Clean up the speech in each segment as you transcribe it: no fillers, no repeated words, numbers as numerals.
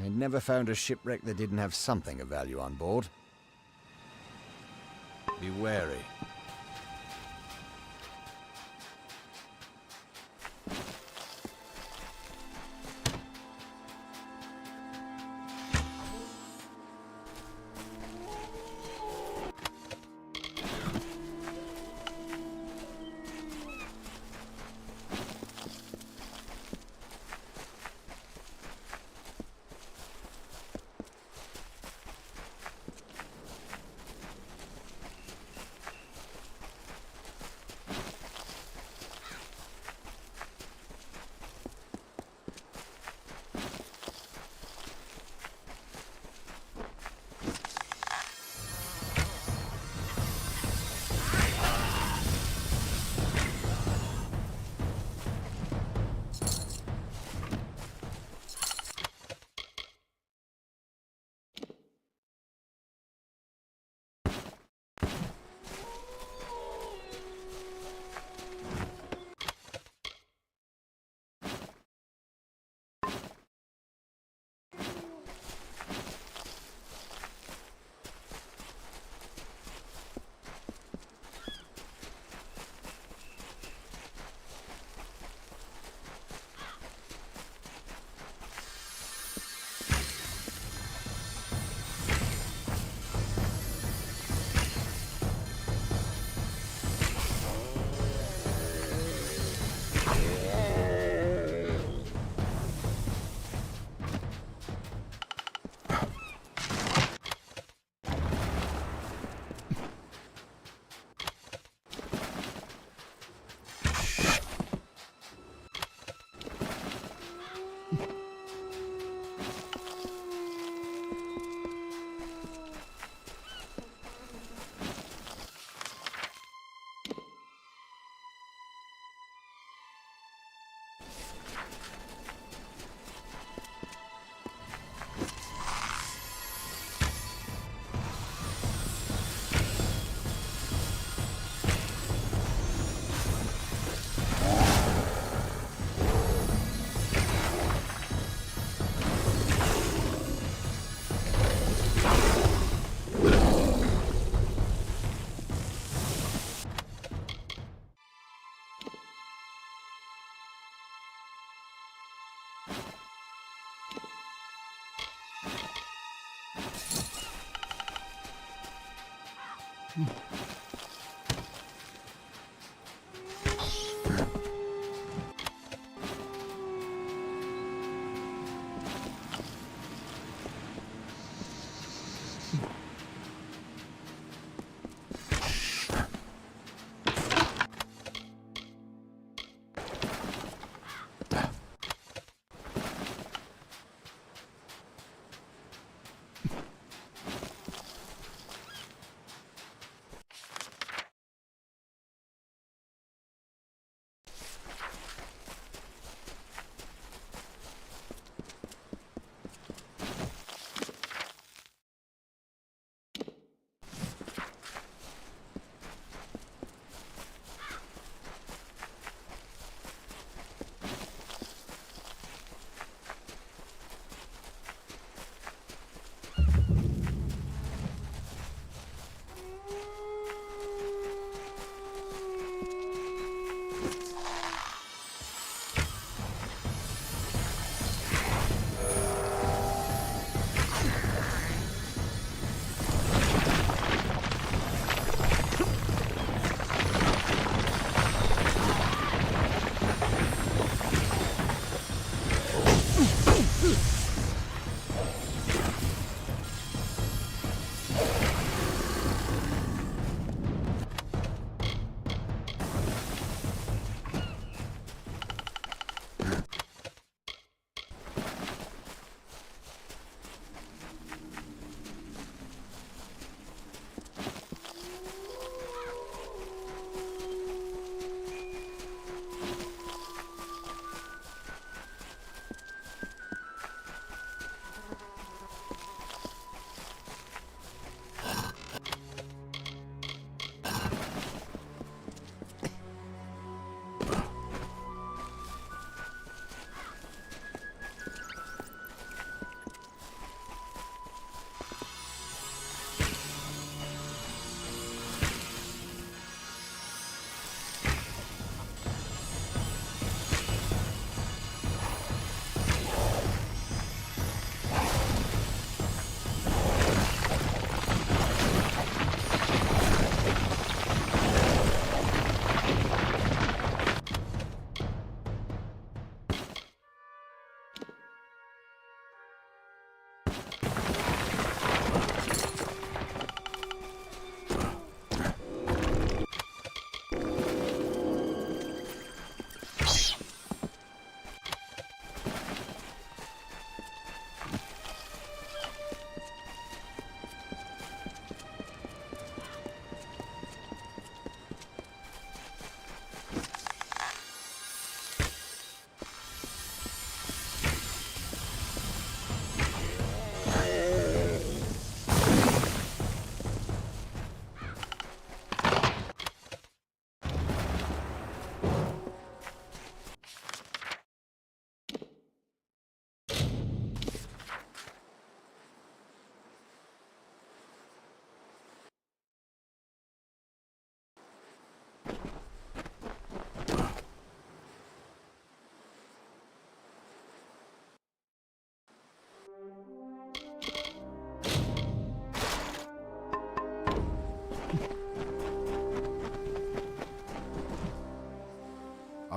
I never found a shipwreck that didn't have something of value on board. Be wary.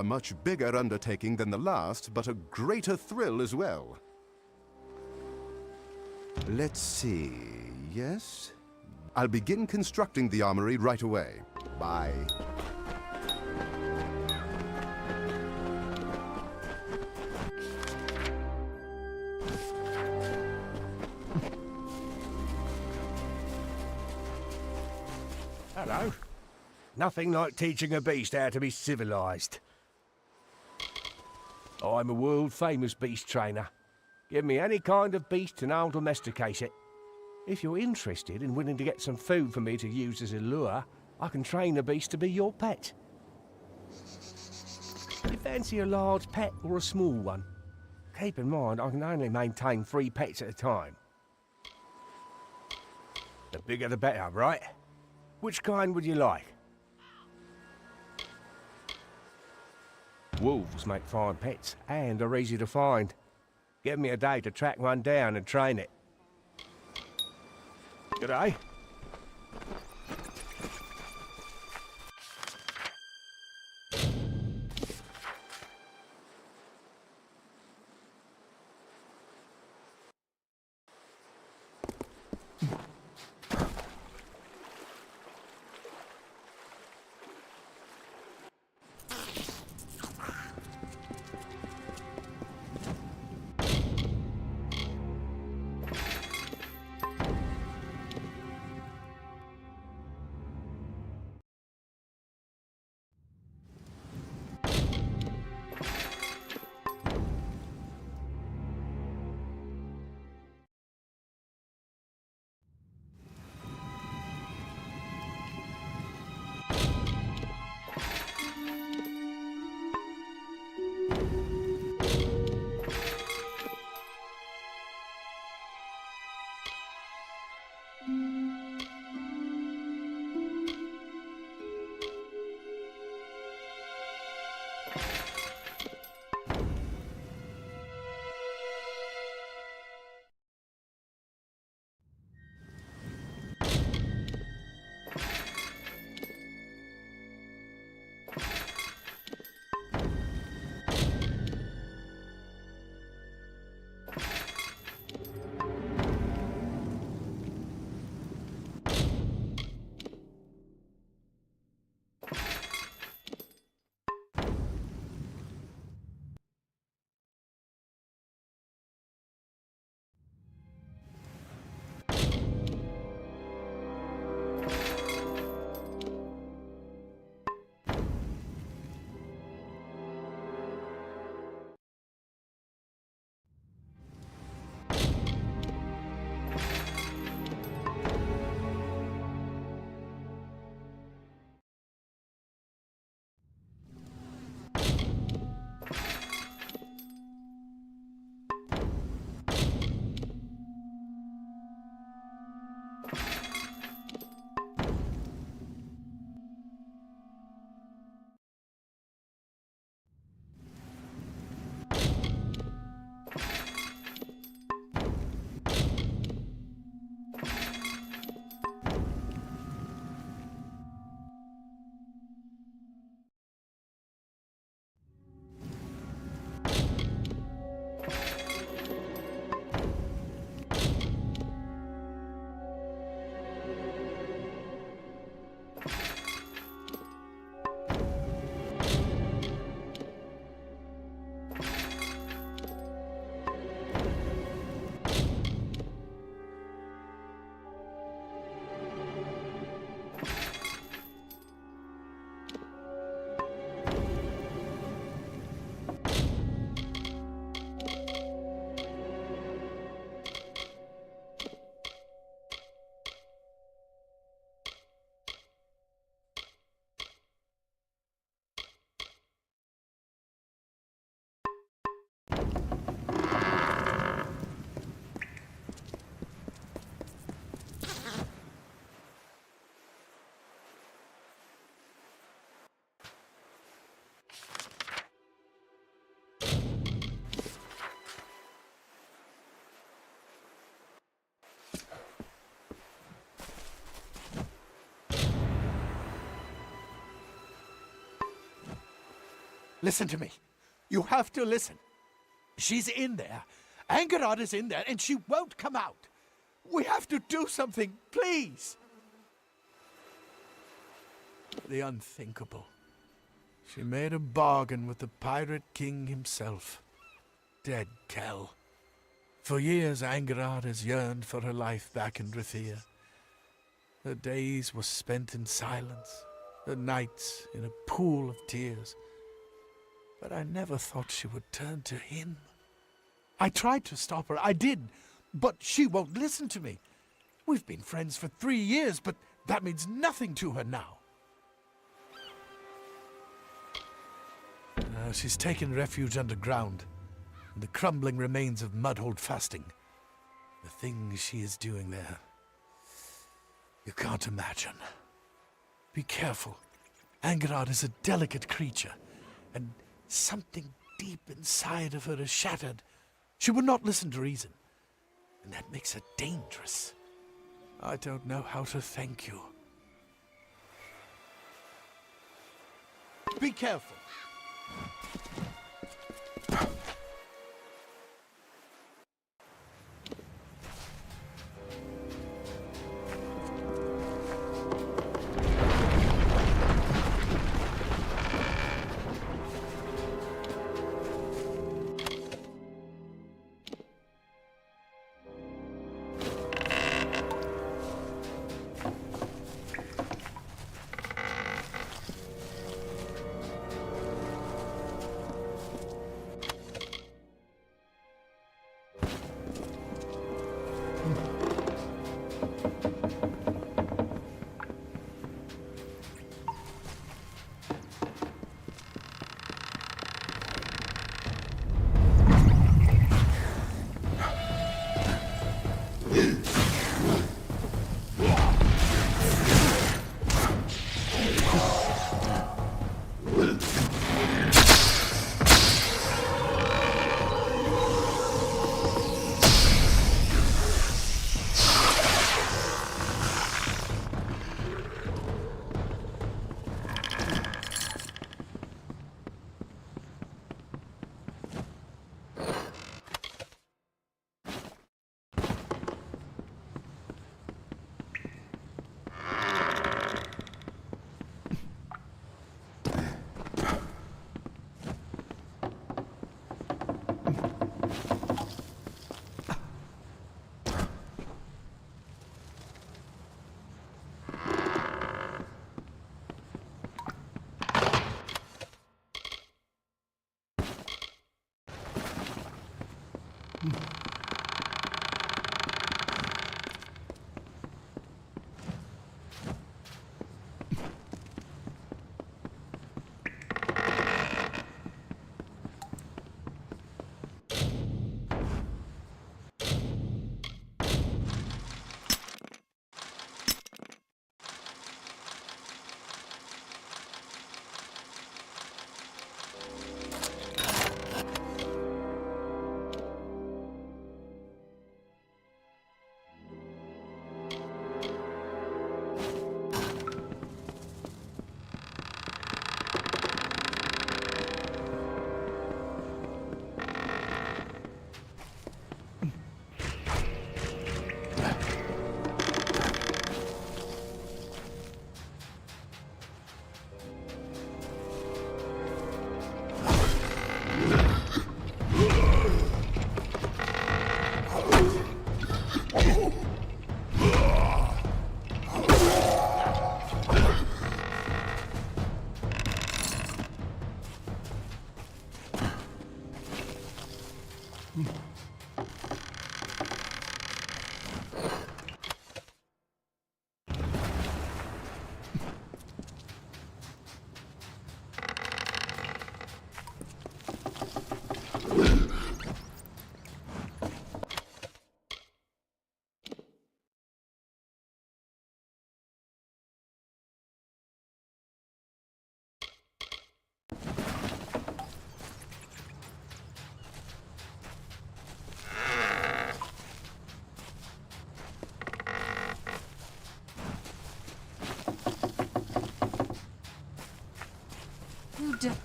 A much bigger undertaking than the last, but a greater thrill as well. Let's see, yes? I'll begin constructing the armory right away. Bye. Hello. Nothing like teaching a beast how to be civilized. I'm a world-famous beast trainer. Give me any kind of beast and I'll domesticate it. If you're interested and willing to get some food for me to use as a lure, I can train the beast to be your pet. You fancy a large pet or a small one? Keep in mind, I can only maintain 3 pets at a time. The bigger the better, right? Which kind would you like? Wolves make fine pets and are easy to find. Give me a day to track one down and train it. G'day. Listen to me. You have to listen. She's in there. Angarad is in there, and she won't come out. We have to do something, please. The unthinkable. She made a bargain with the Pirate King himself. Dead Kel. For years, Angarad has yearned for her life back in Drithia. Her days were spent in silence, her nights in a pool of tears. But I never thought she would turn to him. I tried to stop her, I did, but she won't listen to me. We've been friends for 3 years, but that means nothing to her now. She's taken refuge underground, in the crumbling remains of Mudhold fasting. The things she is doing there, you can't imagine. Be careful. Angarad is a delicate creature, and something deep inside of her is shattered. She would not listen to reason, and that makes her dangerous. I don't know how to thank you. Be careful.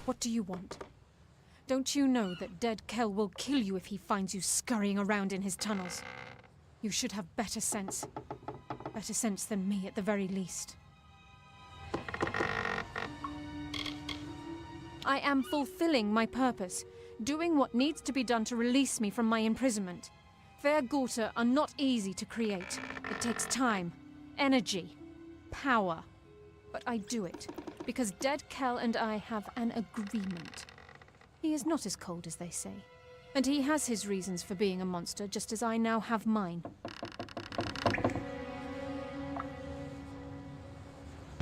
What do you want? Don't you know that dead Kell will kill you if he finds you scurrying around in his tunnels? You should have better sense. Better sense than me, at the very least. I am fulfilling my purpose, doing what needs to be done to release me from my imprisonment. Fair Gorta are not easy to create. It takes time, energy, power. But I do it, because dead Kell and I have an agreement. He is not as cold as they say, and he has his reasons for being a monster, just as I now have mine.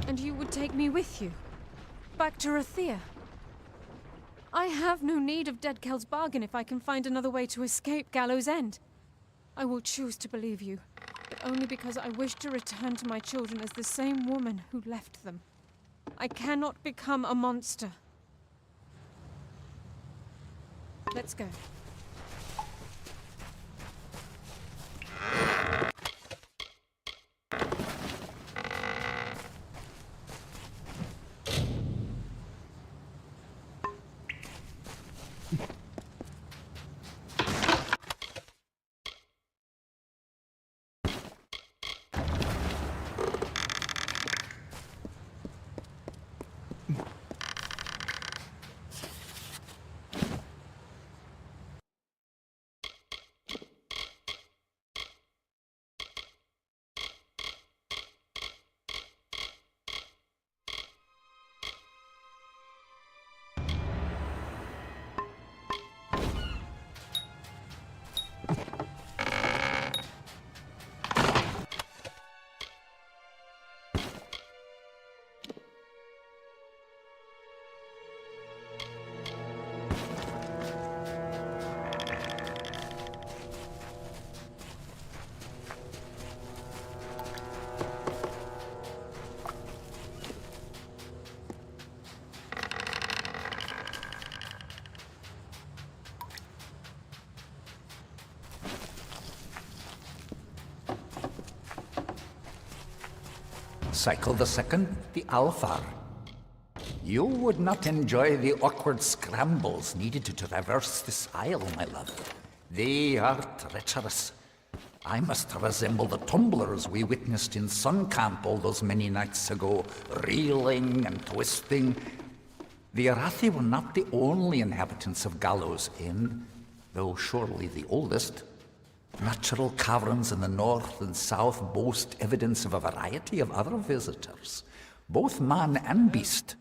And you would take me with you, back to Rathia. I have no need of dead Kell's bargain if I can find another way to escape Gallows End. I will choose to believe you, but only because I wish to return to my children as the same woman who left them. I cannot become a monster. Let's go. Cycle the second, the Alfar. You would not enjoy the awkward scrambles needed to traverse this isle, my love. They are treacherous. I must resemble the tumblers we witnessed in Sun Camp all those many nights ago, reeling and twisting. The Arathi were not the only inhabitants of Gallows End, though surely the oldest. Natural caverns in the north and south boast evidence of a variety of other visitors, both man and beast.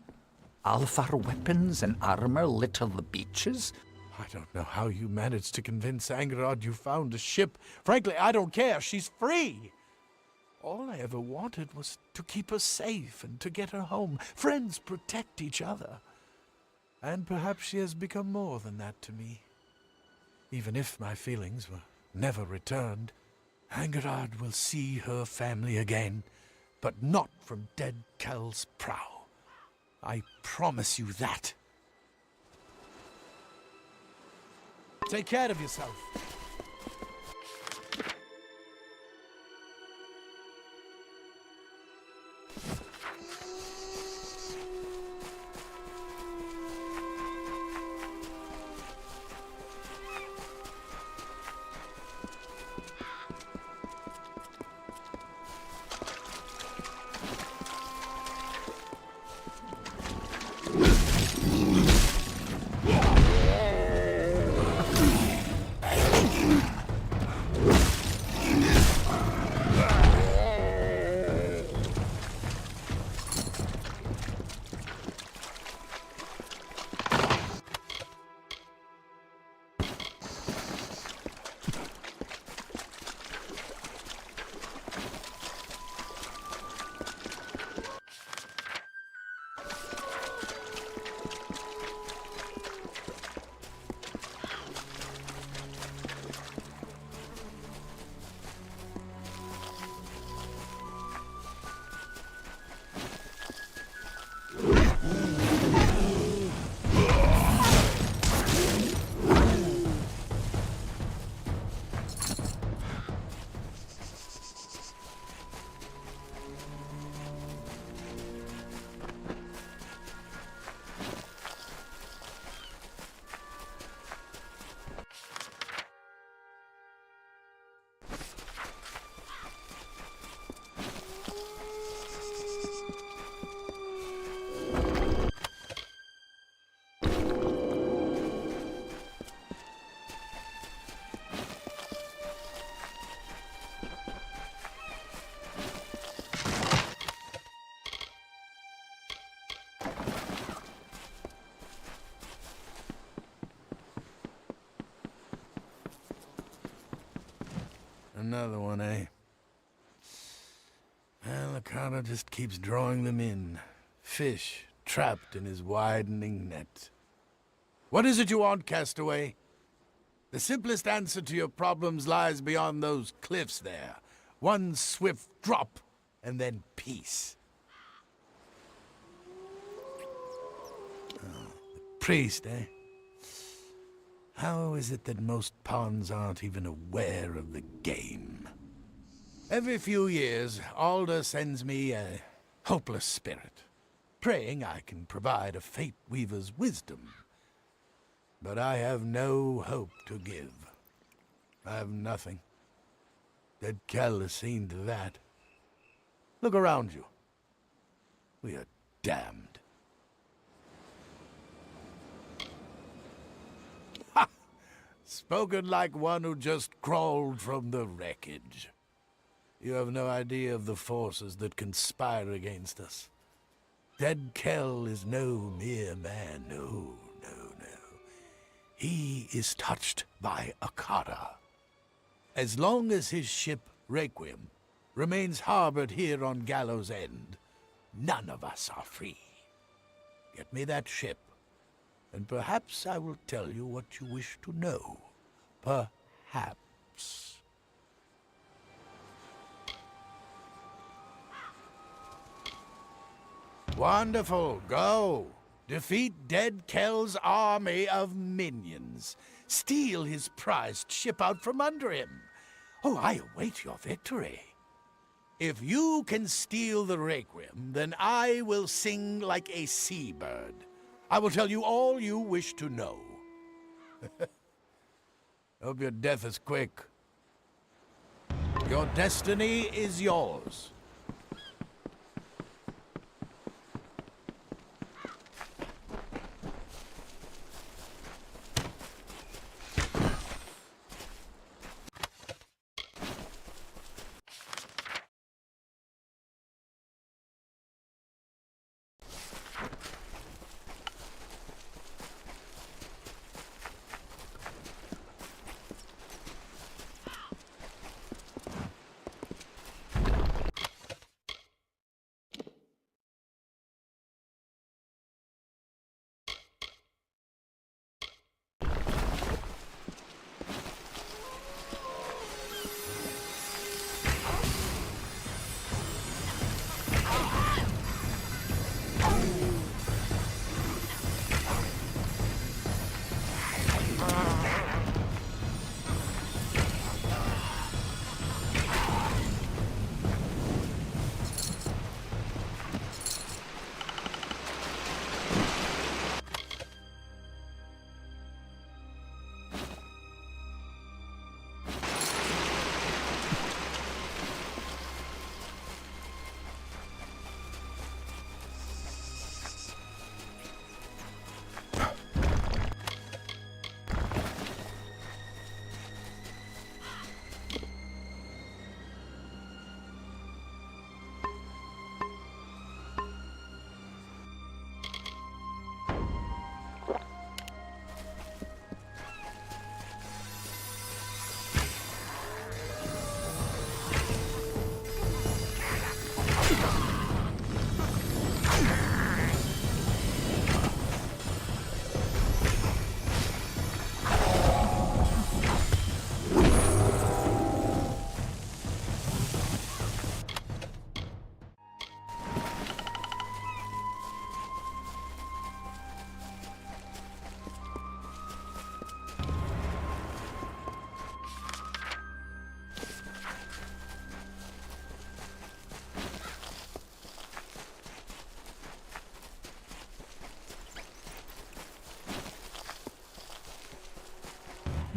Alfar weapons and armor litter the beaches. I don't know how you managed to convince Angerod you found a ship. Frankly, I don't care. She's free. All I ever wanted was to keep her safe and to get her home. Friends protect each other. And perhaps she has become more than that to me. Even if my feelings were never returned, Angerod will see her family again, but not from dead Kell's prow. I promise you that. Take care of yourself. Another one, eh? Well, the carter just keeps drawing them in. Fish trapped in his widening net. What is it you want, castaway? The simplest answer to your problems lies beyond those cliffs there. One swift drop, and then peace. Oh, the priest, eh? How is it that most pawns aren't even aware of the game? Every few years, Alder sends me a hopeless spirit, praying I can provide a fate weaver's wisdom. But I have no hope to give. I have nothing. Dead Kell has seen to that. Look around you. We are damned. Ha! Spoken like one who just crawled from the wreckage. You have no idea of the forces that conspire against us. Dead Kell is no mere man, no. He is touched by a Akara. As long as his ship, Requiem, remains harbored here on Gallows End, none of us are free. Get me that ship, and perhaps I will tell you what you wish to know. Perhaps. Wonderful. Go. Defeat Dead Kell's army of minions. Steal his prized ship out from under him. Oh, I await your victory. If you can steal the Requiem, then I will sing like a seabird. I will tell you all you wish to know. Hope your death is quick. Your destiny is yours.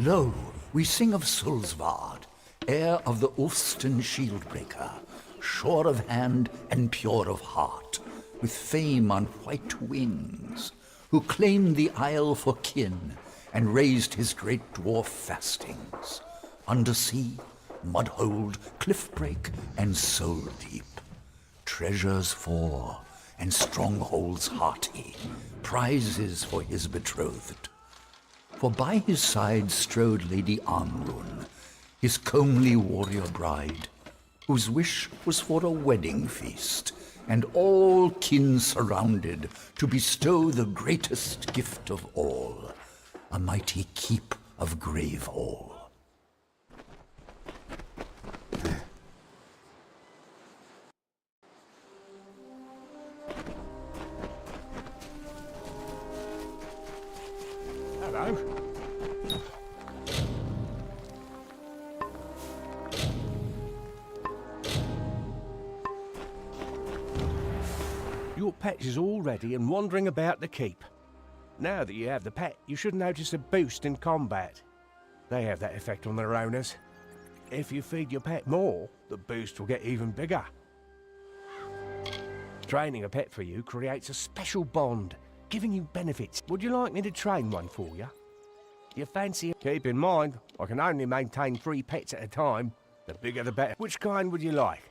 Lo, we sing of Sulzvard, heir of the Ulfston Shieldbreaker, sure of hand and pure of heart, with fame on white wings, who claimed the isle for kin and raised his great dwarf fastings, undersea, mudhold, cliffbreak, and soul deep, treasures for and strongholds hearty, prizes for his betrothed. For by his side strode Lady Amrun, his comely warrior bride, whose wish was for a wedding feast, and all kin surrounded to bestow the greatest gift of all, a mighty keep of Gravehall. Hello. Your pet is all ready and wandering about the keep. Now that you have the pet, you should notice a boost in combat. They have that effect on their owners. If you feed your pet more, the boost will get even bigger. Training a pet for you creates a special bond, giving you benefits. Would you like me to train one for you? Do you fancy it? Keep in mind, I can only maintain 3 pets at a time. The bigger the better. Which kind would you like?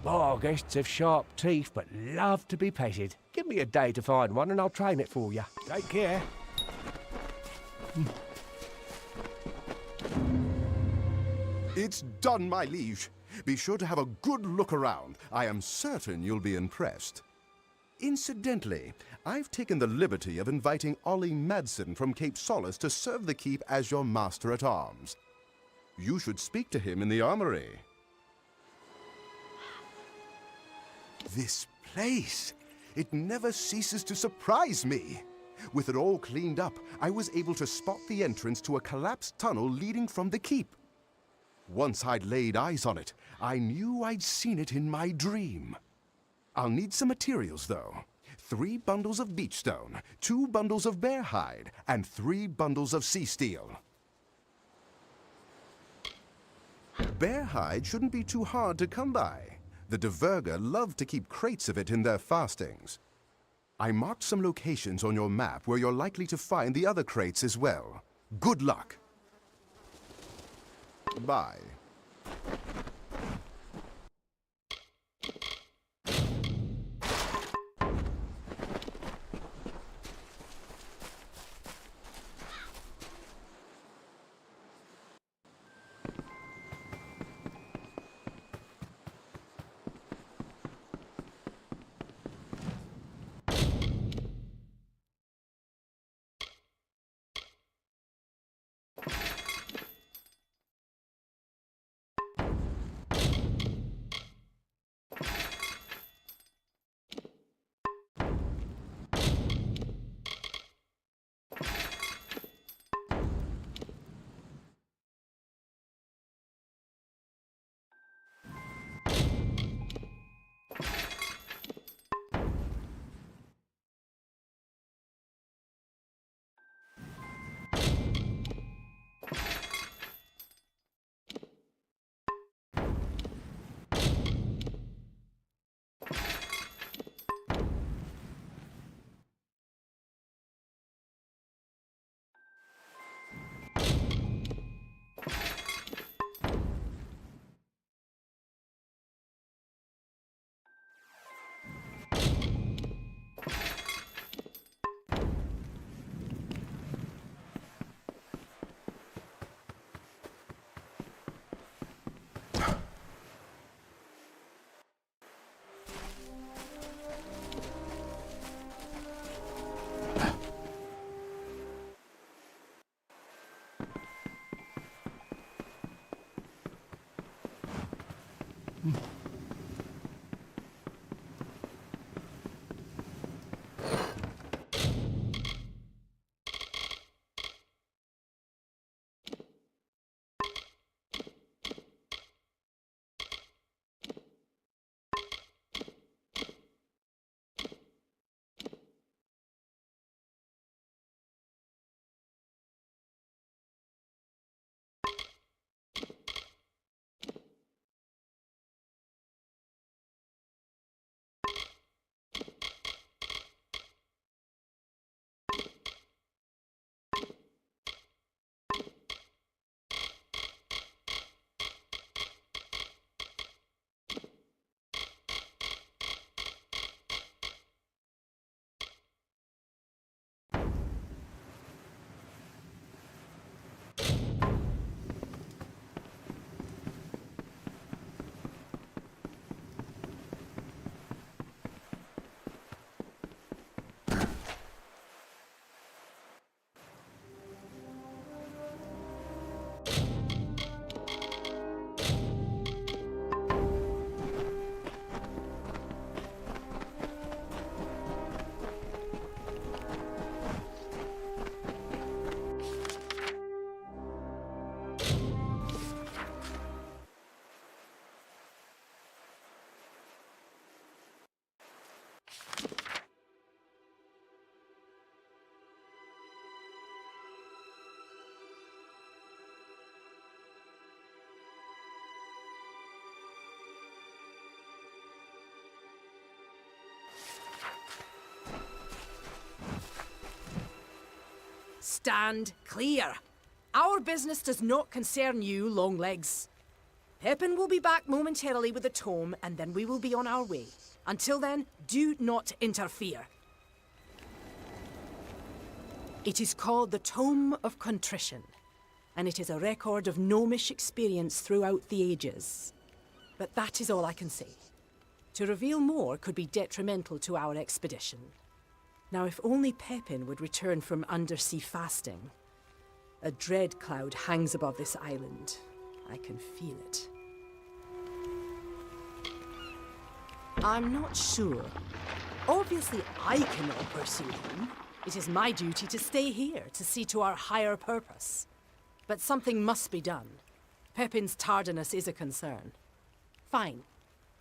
Bar guests have sharp teeth but love to be petted. Give me a day to find one and I'll train it for you. Take care. It's done, my liege. Be sure to have a good look around. I am certain you'll be impressed. Incidentally, I've taken the liberty of inviting Ollie Madsen from Cape Solace to serve the keep as your master-at-arms. You should speak to him in the armory. This place! It never ceases to surprise me! With it all cleaned up, I was able to spot the entrance to a collapsed tunnel leading from the keep. Once I'd laid eyes on it, I knew I'd seen it in my dream. I'll need some materials, though. 3 bundles of beachstone, 2 bundles of bear hide, and 3 bundles of sea steel. Bear hide shouldn't be too hard to come by. The Diverga love to keep crates of it in their fastings. I marked some locations on your map where you're likely to find the other crates as well. Good luck. Bye. Stand clear. Our business does not concern you, Longlegs. Pepin will be back momentarily with the tome, and then we will be on our way. Until then, do not interfere. It is called the Tome of Contrition, and it is a record of gnomish experience throughout the ages. But that is all I can say. To reveal more could be detrimental to our expedition. Now, if only Pepin would return from undersea fasting. A dread cloud hangs above this island. I can feel it. I'm not sure. Obviously, I cannot pursue him. It is my duty to stay here to see to our higher purpose. But something must be done. Pepin's tardiness is a concern. Fine.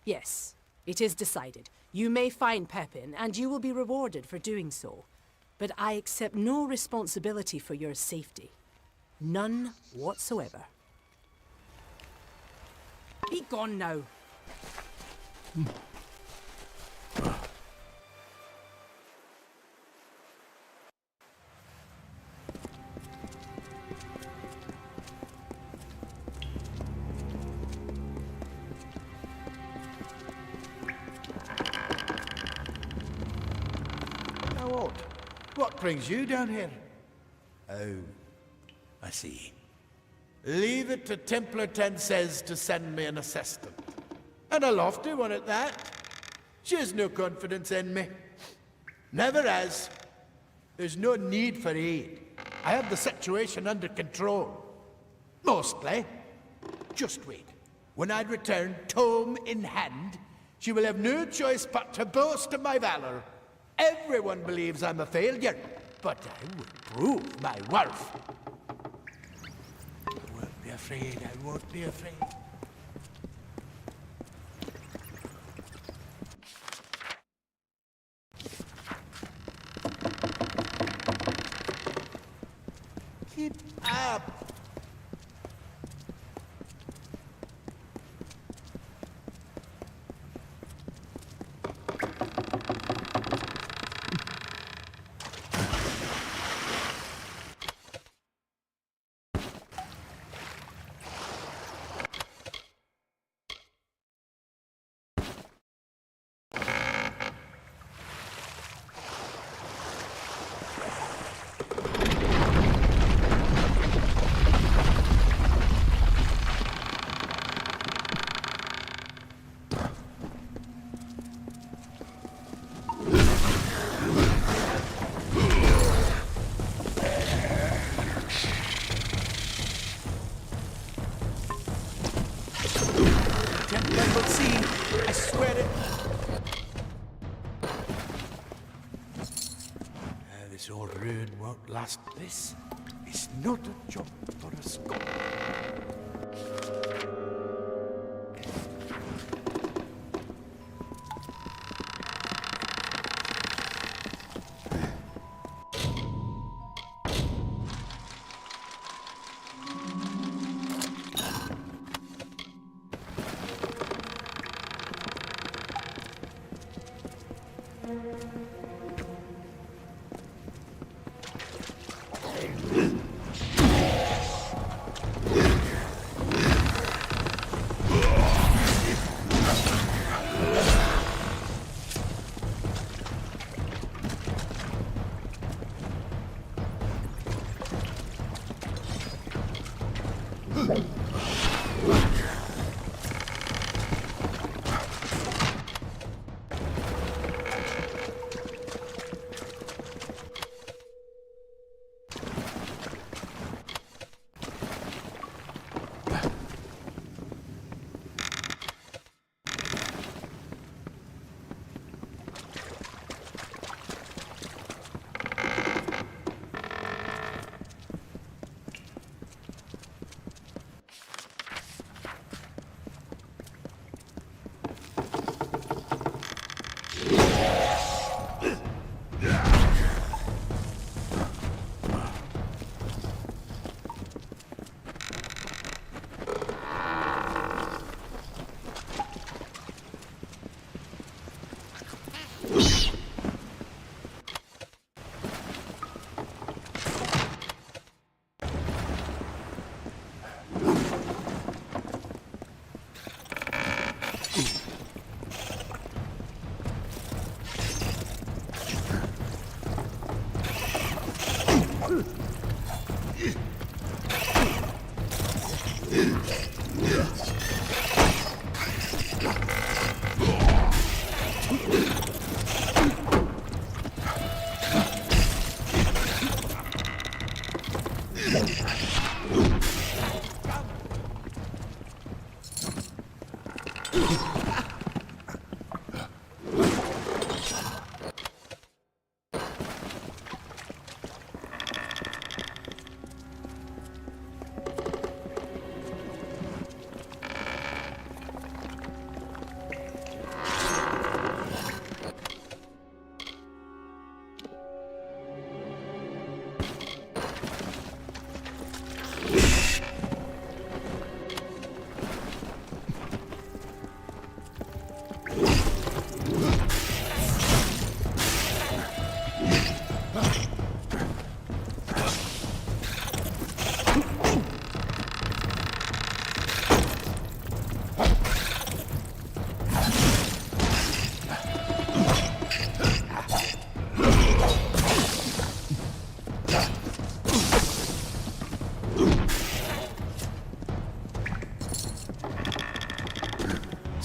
Yes, it is decided. You may find Pepin, and you will be rewarded for doing so. But I accept no responsibility for your safety. None whatsoever. Be gone now. What brings you down here? Oh, I see. Leave it to Templar Tensez to send me an assistant. And a lofty one at that. She has no confidence in me. Never has. There's no need for aid. I have the situation under control. Mostly. Just wait. When I return, tome in hand, she will have no choice but to boast of my valor. Everyone believes I'm a failure, but I will prove my worth. I won't be afraid, I won't be afraid. Keep up! This old ruin won't last. This is not a job for a Scot.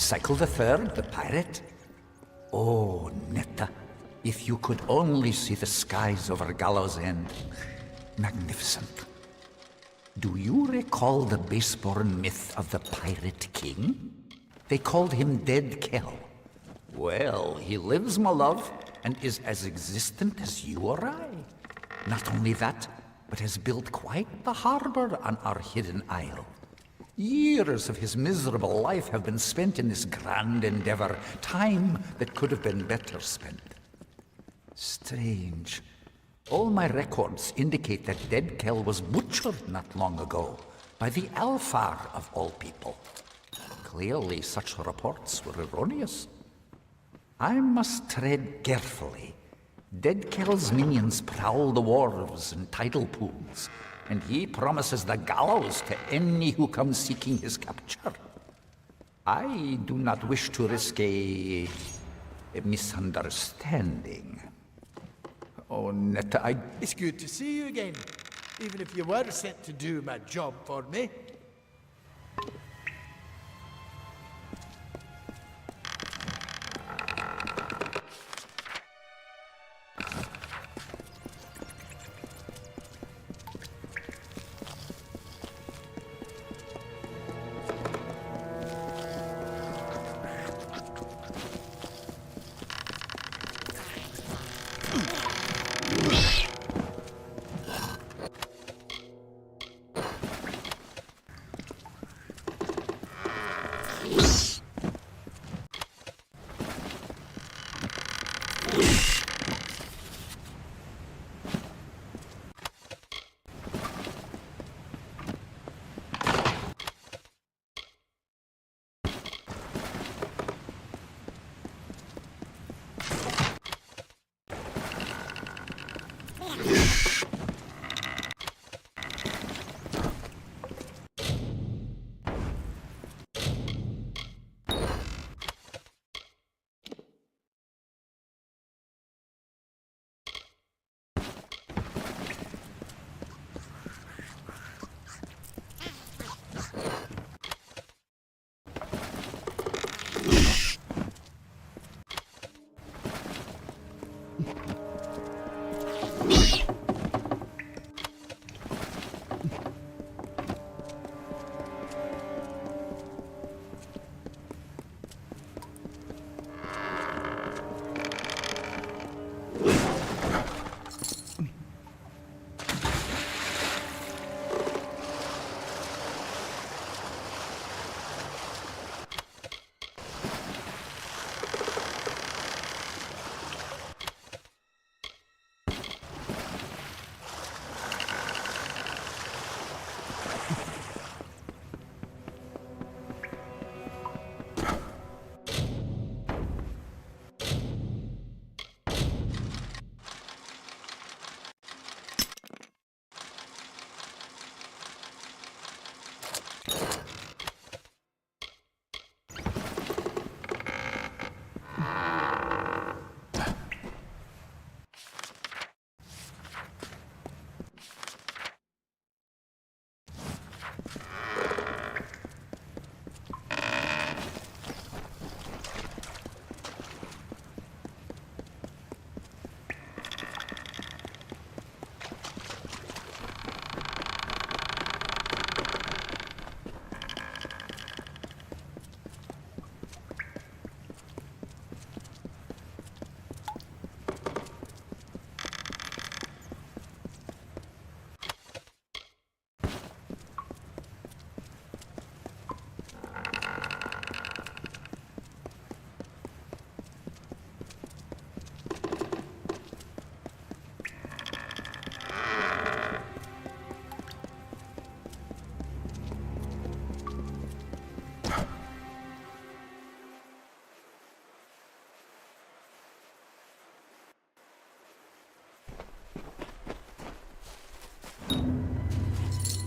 Cycle the Third, the pirate? Oh, Netta, if you could only see the skies over Gallows End. Magnificent. Do you recall the base-born myth of the Pirate King? They called him Dead Kell. Well, he lives, my love, and is as existent as you or I. Not only that, but has built quite the harbor on our hidden isle. Years of his miserable life have been spent in this grand endeavor, time that could have been better spent. Strange. All my records indicate that Dead Kell was butchered not long ago by the Alfar of all people. Clearly, such reports were erroneous. I must tread carefully. Dead Kell's minions prowl the wharves and tidal pools, and he promises the gallows to any who come seeking his capture. I do not wish to risk a misunderstanding. Oh, Netta, It's good to see you again, even if you were sent to do my job for me.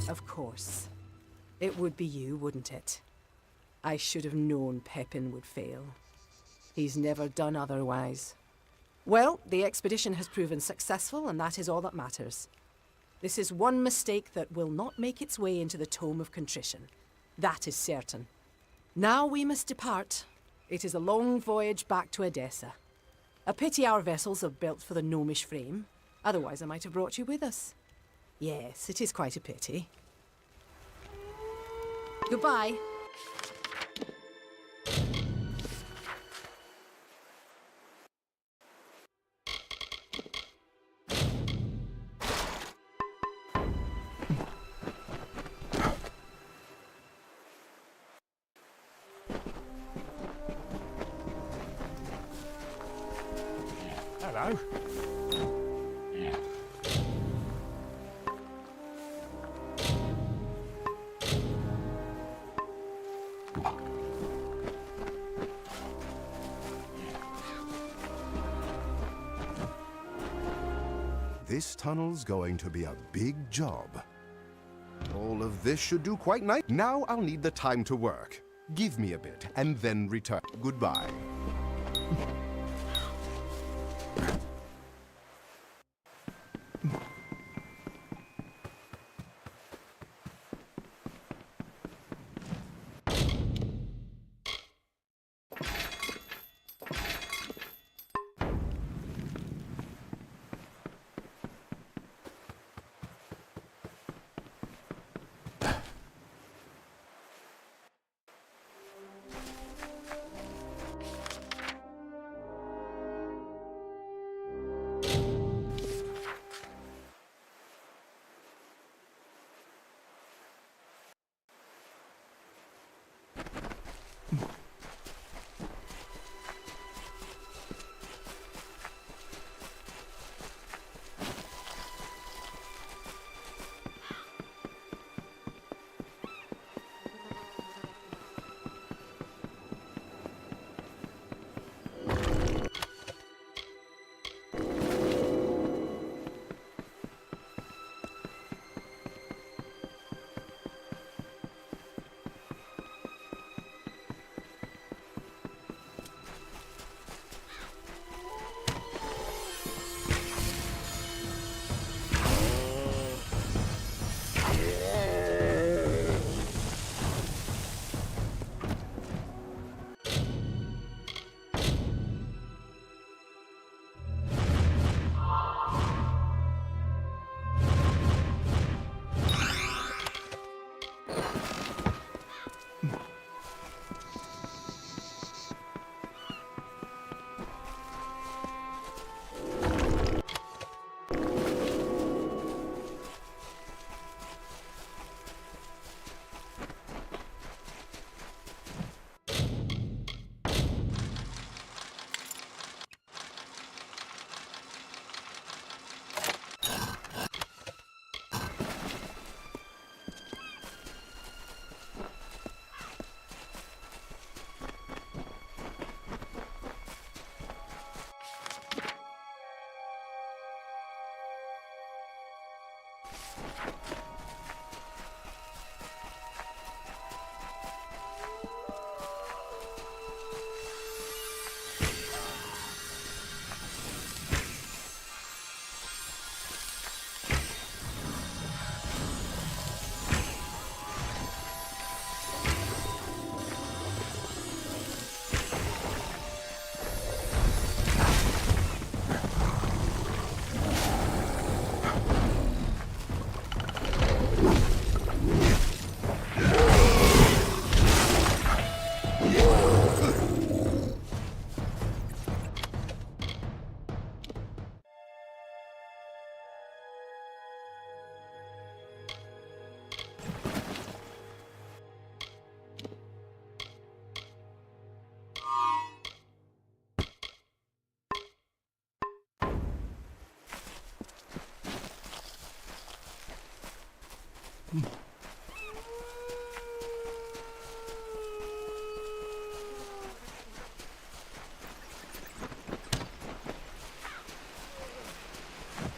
Of course. It would be you, wouldn't it? I should have known Pepin would fail. He's never done otherwise. Well, the expedition has proven successful, and that is all that matters. This is one mistake that will not make its way into the Tome of Contrition. That is certain. Now we must depart. It is a long voyage back to Edessa. A pity our vessels are built for the gnomish frame. Otherwise I might have brought you with us. Yes, it is quite a pity. Goodbye. Hello. This tunnel's going to be a big job. All of this should do quite nice. Now I'll need the time to work. Give me a bit, and then return. Goodbye.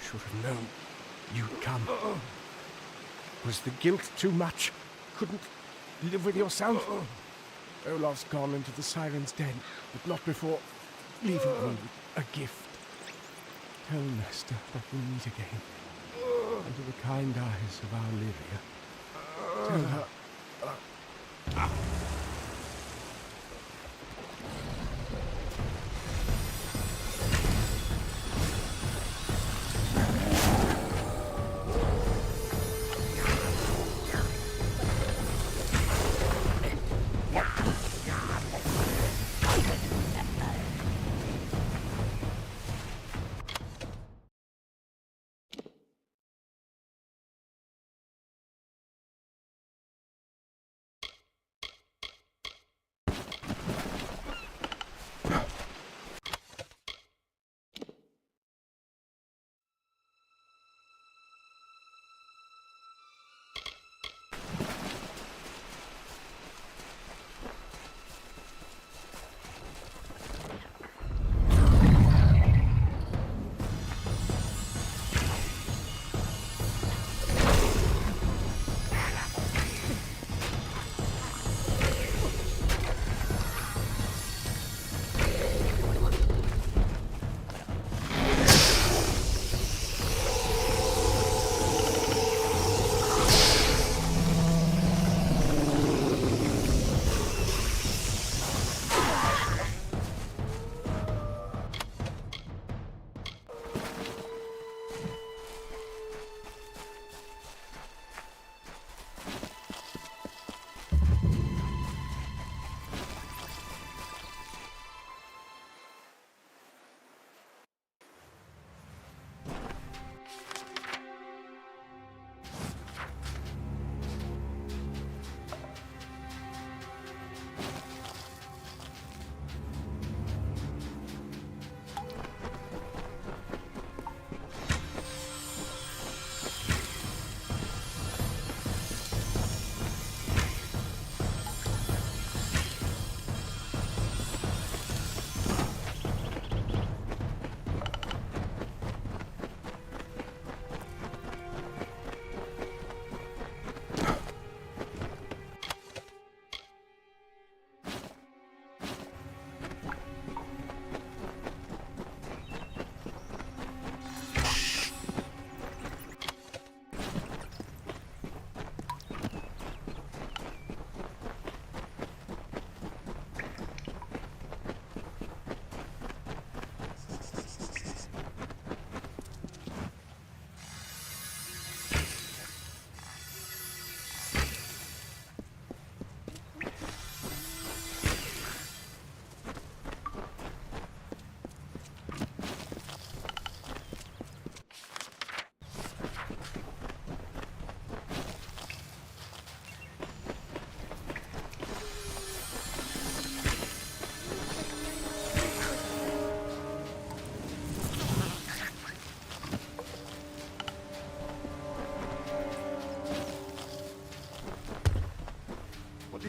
Should have known you'd come. Was the guilt too much? Couldn't live with yourself? Olaf's gone into the Siren's Den, but not before leaving me with a gift. Tell Nesta that we'll meet again. Under the kind eyes of our Lyria. Tell her...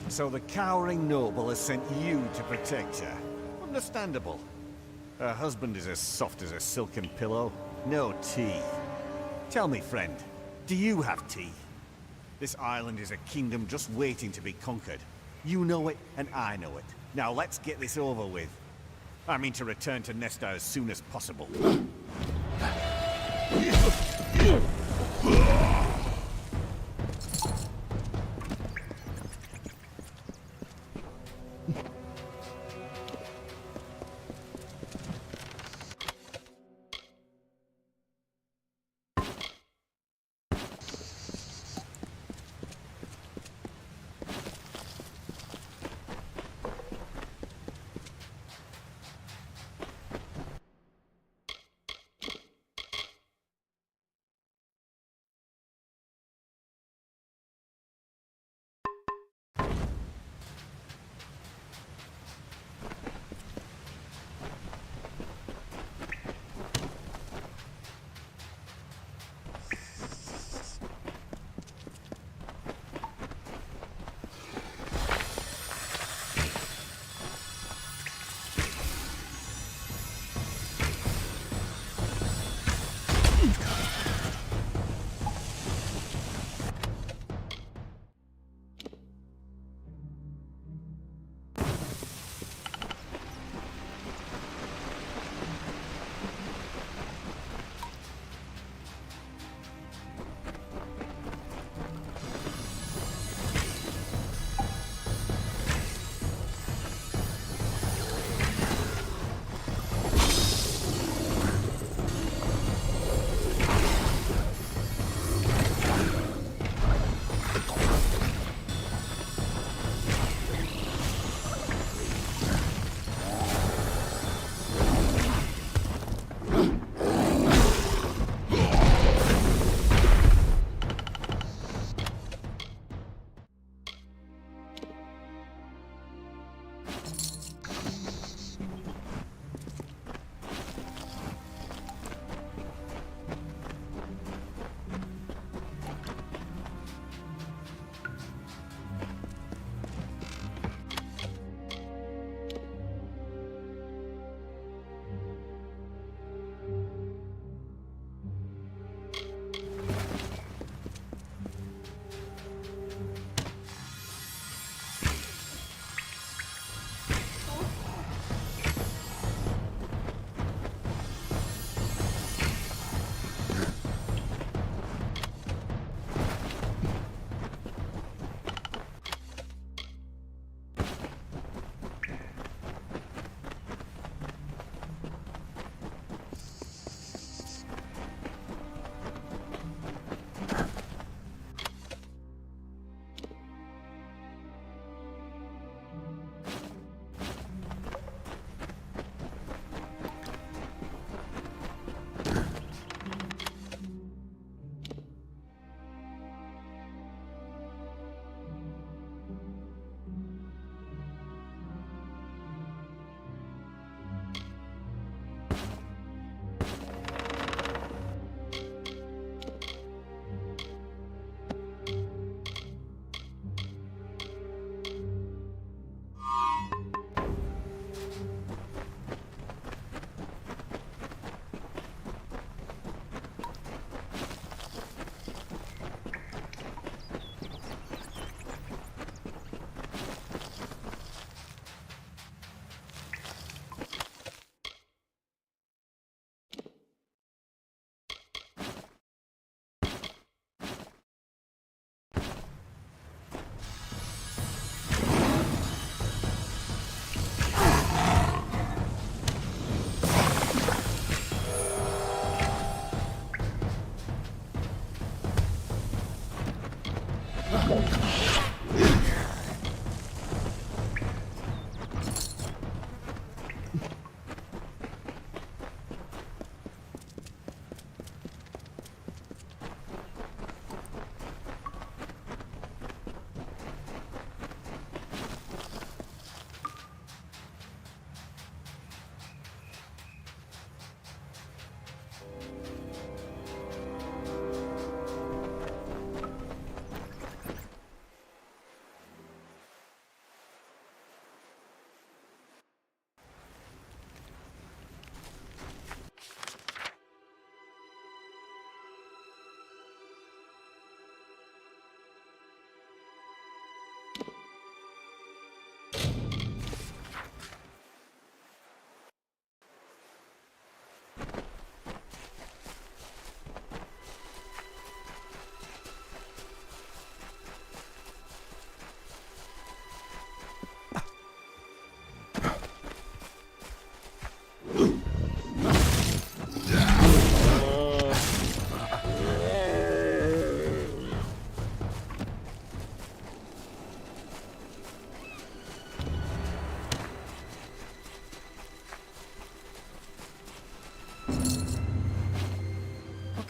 So the cowering noble has sent you to protect her. Understandable. Her husband is as soft as a silken pillow. No teeth. Tell me, friend, do you have teeth? This island is a kingdom just waiting to be conquered. You know it, and I know it. Now let's get this over with. I mean to return to Nesta as soon as possible.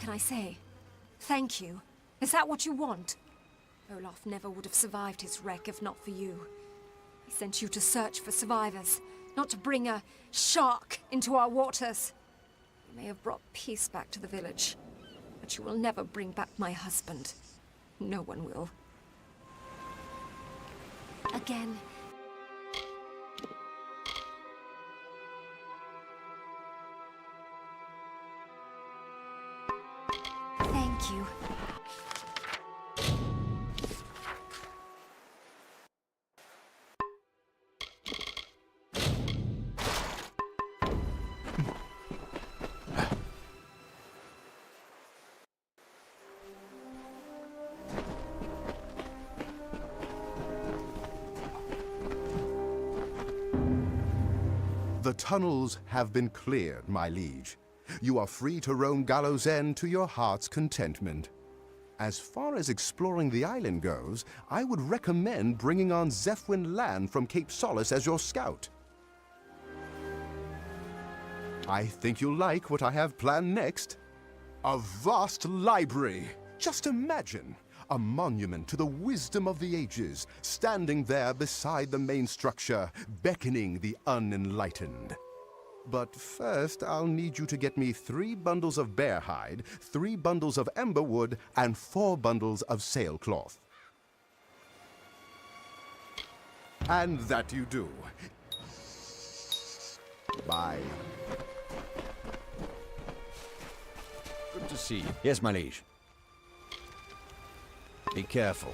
can I say? Thank you. Is that what you want? Olaf never would have survived his wreck if not for you. He sent you to search for survivors, not to bring a shark into our waters. You may have brought peace back to the village, but you will never bring back my husband. No one will. Again. Thank you. The tunnels have been cleared, my liege. You are free to roam Gallows End to your heart's contentment. As far as exploring the island goes, I would recommend bringing on Zephwin Land from Cape Solace as your scout. I think you'll like what I have planned next. A vast library. Just imagine, a monument to the wisdom of the ages, standing there beside the main structure, beckoning the unenlightened. But first, I'll need you to get me 3 bundles of bear hide, 3 bundles of ember wood, and 4 bundles of sailcloth. And that you do. Bye. Good to see you. Yes, my liege. Be careful.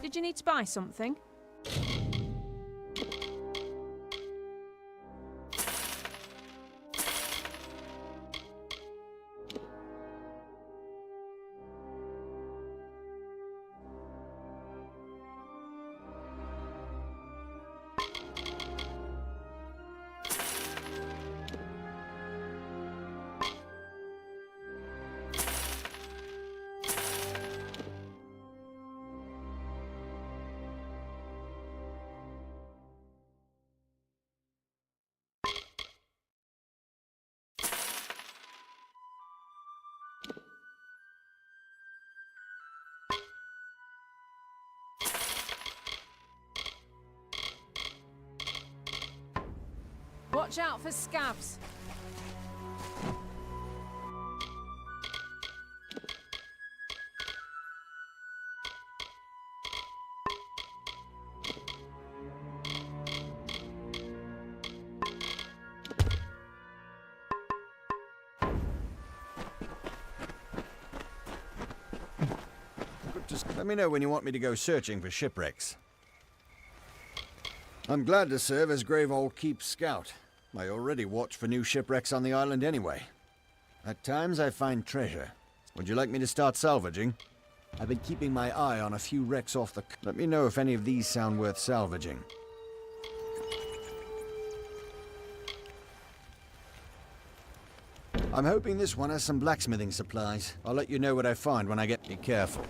Did you need to buy something? Watch out for scavs. Just let me know when you want me to go searching for shipwrecks. I'm glad to serve as Graveold Keep Scout. I already watch for new shipwrecks on the island anyway. At times I find treasure. Would you like me to start salvaging? I've been keeping my eye on a few wrecks off the... Let me know if any of these sound worth salvaging. I'm hoping this one has some blacksmithing supplies. I'll let you know what I find when I get... Be careful.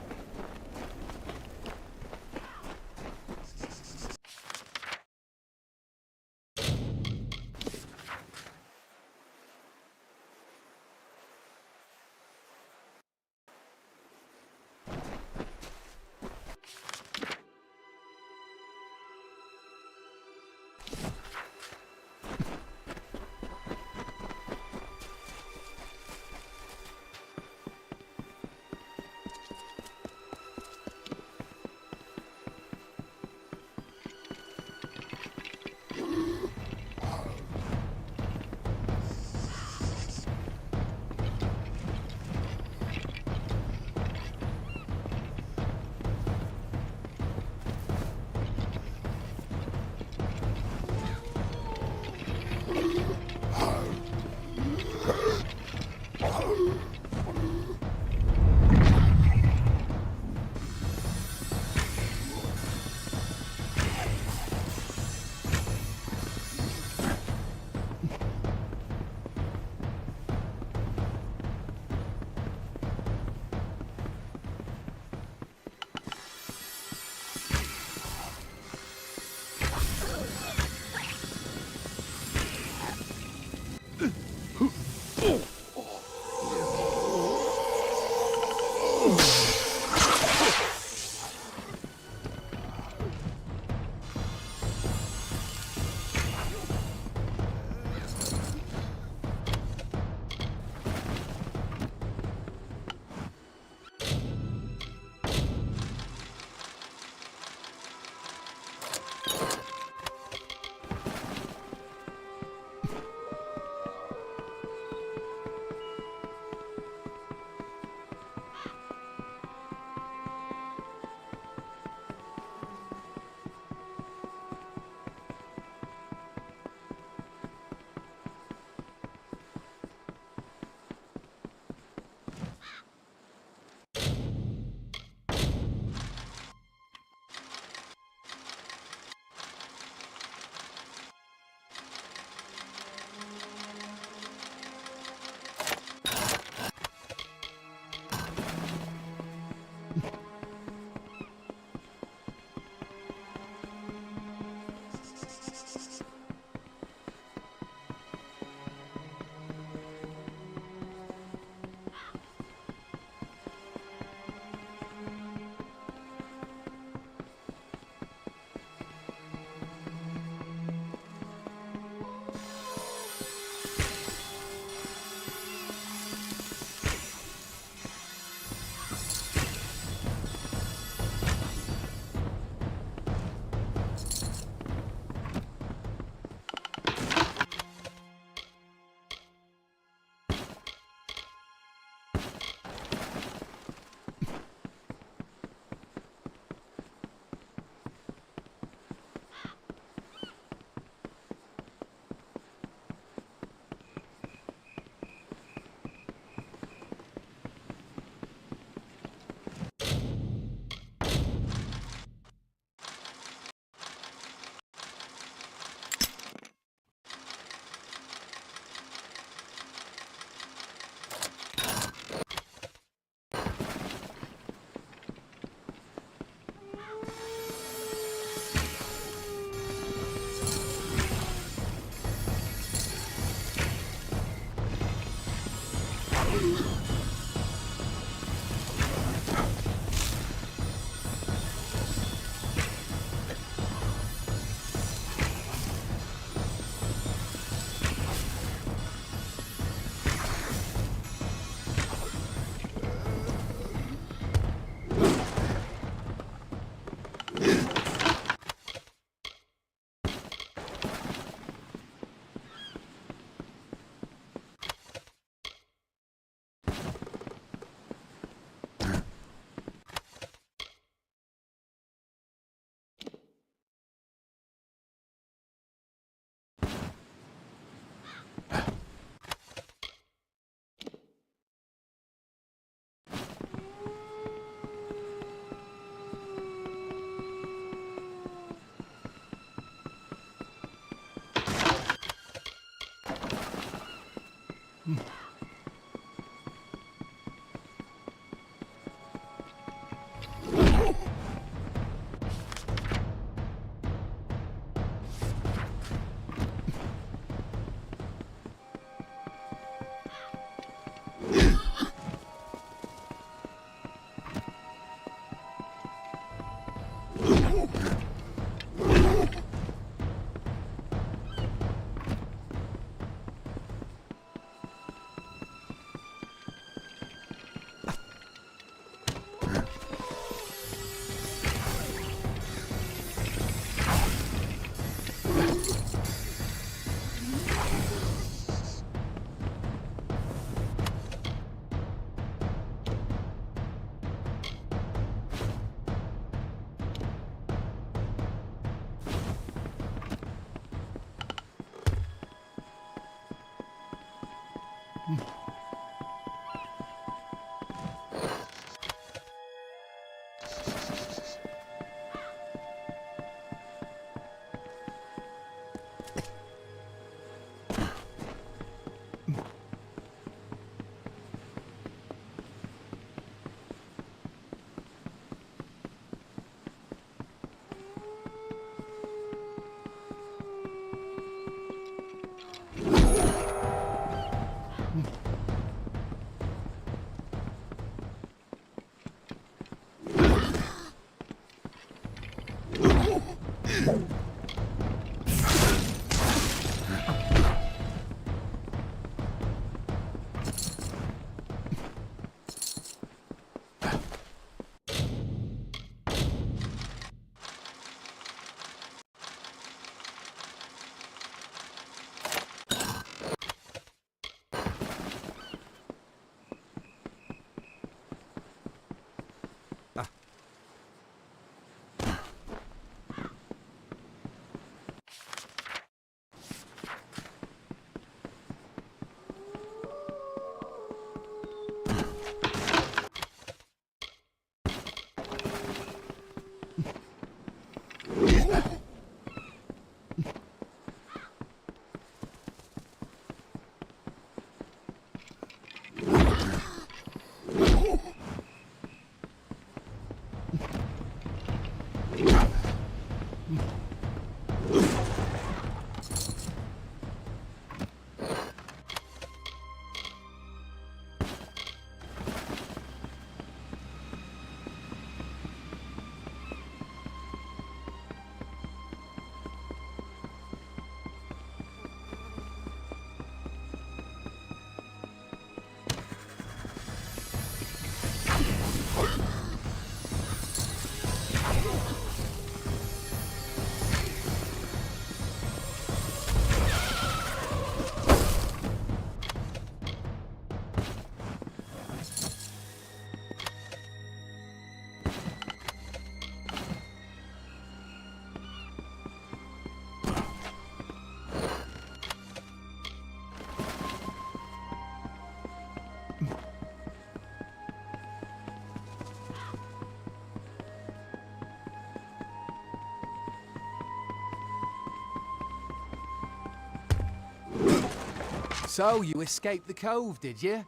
So, you escaped the cove, did you?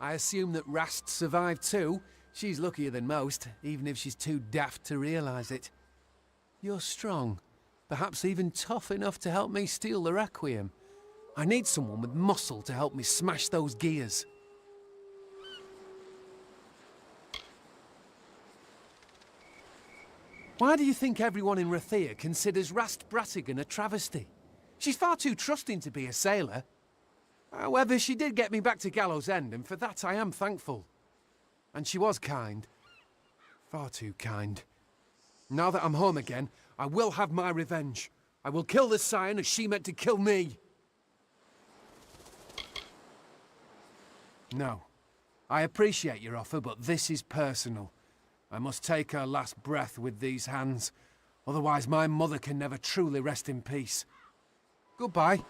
I assume that Rast survived too. She's luckier than most, even if she's too daft to realise it. You're strong. Perhaps even tough enough to help me steal the Requiem. I need someone with muscle to help me smash those gears. Why do you think everyone in Rathia considers Rast Bratigan a travesty? She's far too trusting to be a sailor. However, she did get me back to Gallows End, and for that I am thankful. And she was kind. Far too kind. Now that I'm home again, I will have my revenge. I will kill the Scion as she meant to kill me. No. I appreciate your offer, but this is personal. I must take her last breath with these hands. Otherwise, my mother can never truly rest in peace. Goodbye.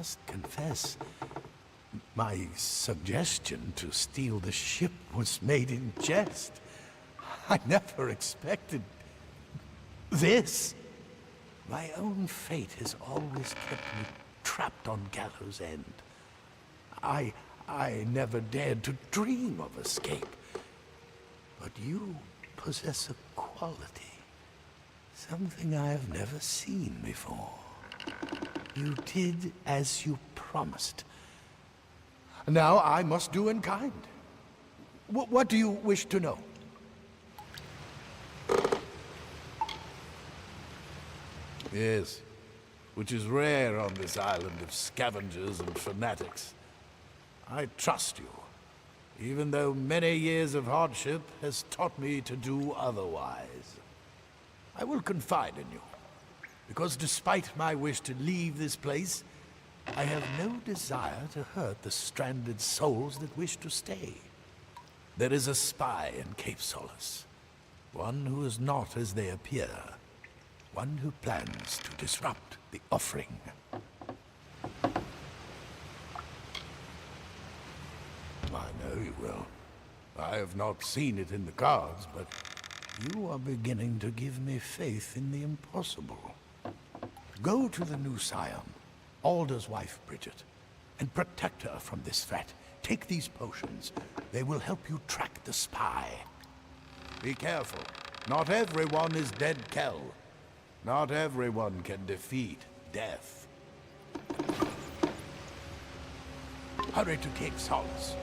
must confess, my suggestion to steal the ship was made in jest. I never expected this. My own fate has always kept me trapped on gallows' end. I never dared to dream of escape. But you possess a quality, something I have never seen before. You did as you promised. Now I must do in kind. What do you wish to know? Yes, which is rare on this island of scavengers and fanatics. I trust you, even though many years of hardship has taught me to do otherwise. I will confide in you, because despite my wish to leave this place, I have no desire to hurt the stranded souls that wish to stay. There is a spy in Cape Solace, one who is not as they appear, one who plans to disrupt the offering. I know you will. I have not seen it in the cards, but you are beginning to give me faith in the impossible. Go to the new scion, Alder's wife, Bridget, and protect her from this threat. Take these potions. They will help you track the spy. Be careful. Not everyone is dead Kell. Not everyone can defeat death. Hurry to Cape Solace.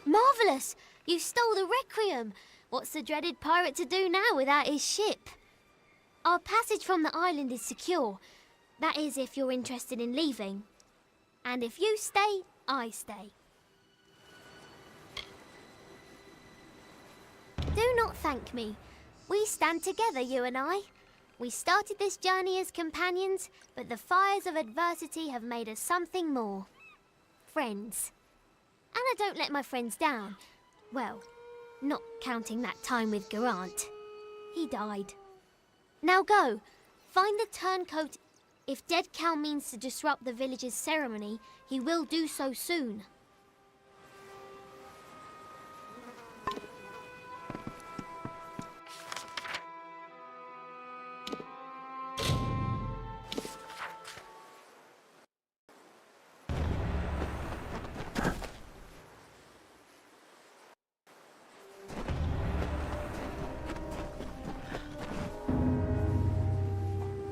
Marvellous! You stole the Requiem! What's the dreaded pirate to do now without his ship? Our passage from the island is secure. That is, if you're interested in leaving. And if you stay, I stay. Do not thank me. We stand together, you and I. We started this journey as companions, but the fires of adversity have made us something more. Friends. And I don't let my friends down. Well, not counting that time with Geraint. He died. Now go. Find the turncoat. If dead Cal means to disrupt the village's ceremony, he will do so soon.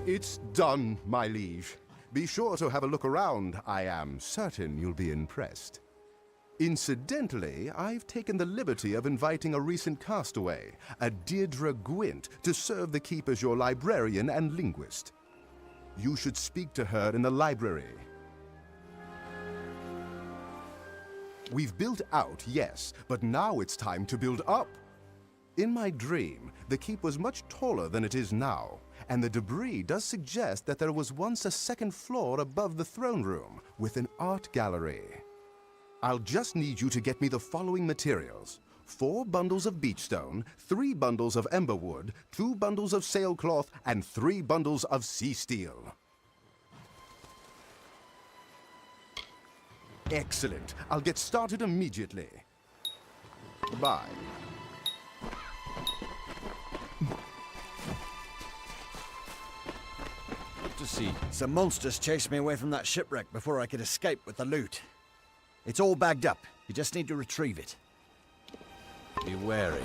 It's done, my liege. Be sure to have a look around. I am certain you'll be impressed. Incidentally, I've taken the liberty of inviting a recent castaway, a Deirdre Gwent, to serve the keep as your librarian and linguist. You should speak to her in the library. We've built out, yes, but now it's time to build up. In my dream, the keep was much taller than it is now, and the debris does suggest that there was once a second floor above the throne room with an art gallery. I'll just need you to get me the following materials: 4 bundles of beechstone, 3 bundles of emberwood, 2 bundles of sailcloth, and 3 bundles of sea steel. Excellent. I'll get started immediately. Bye. To see. Some monsters chased me away from that shipwreck before I could escape with the loot. It's all bagged up. You just need to retrieve it. Be wary.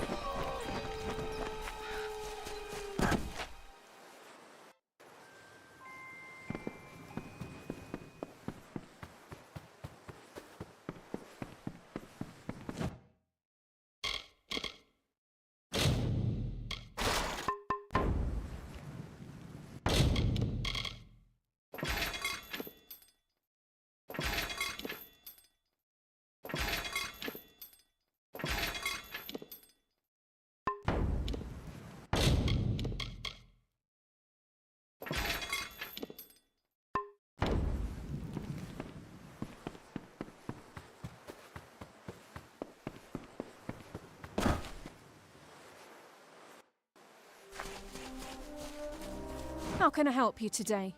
How can I help you today?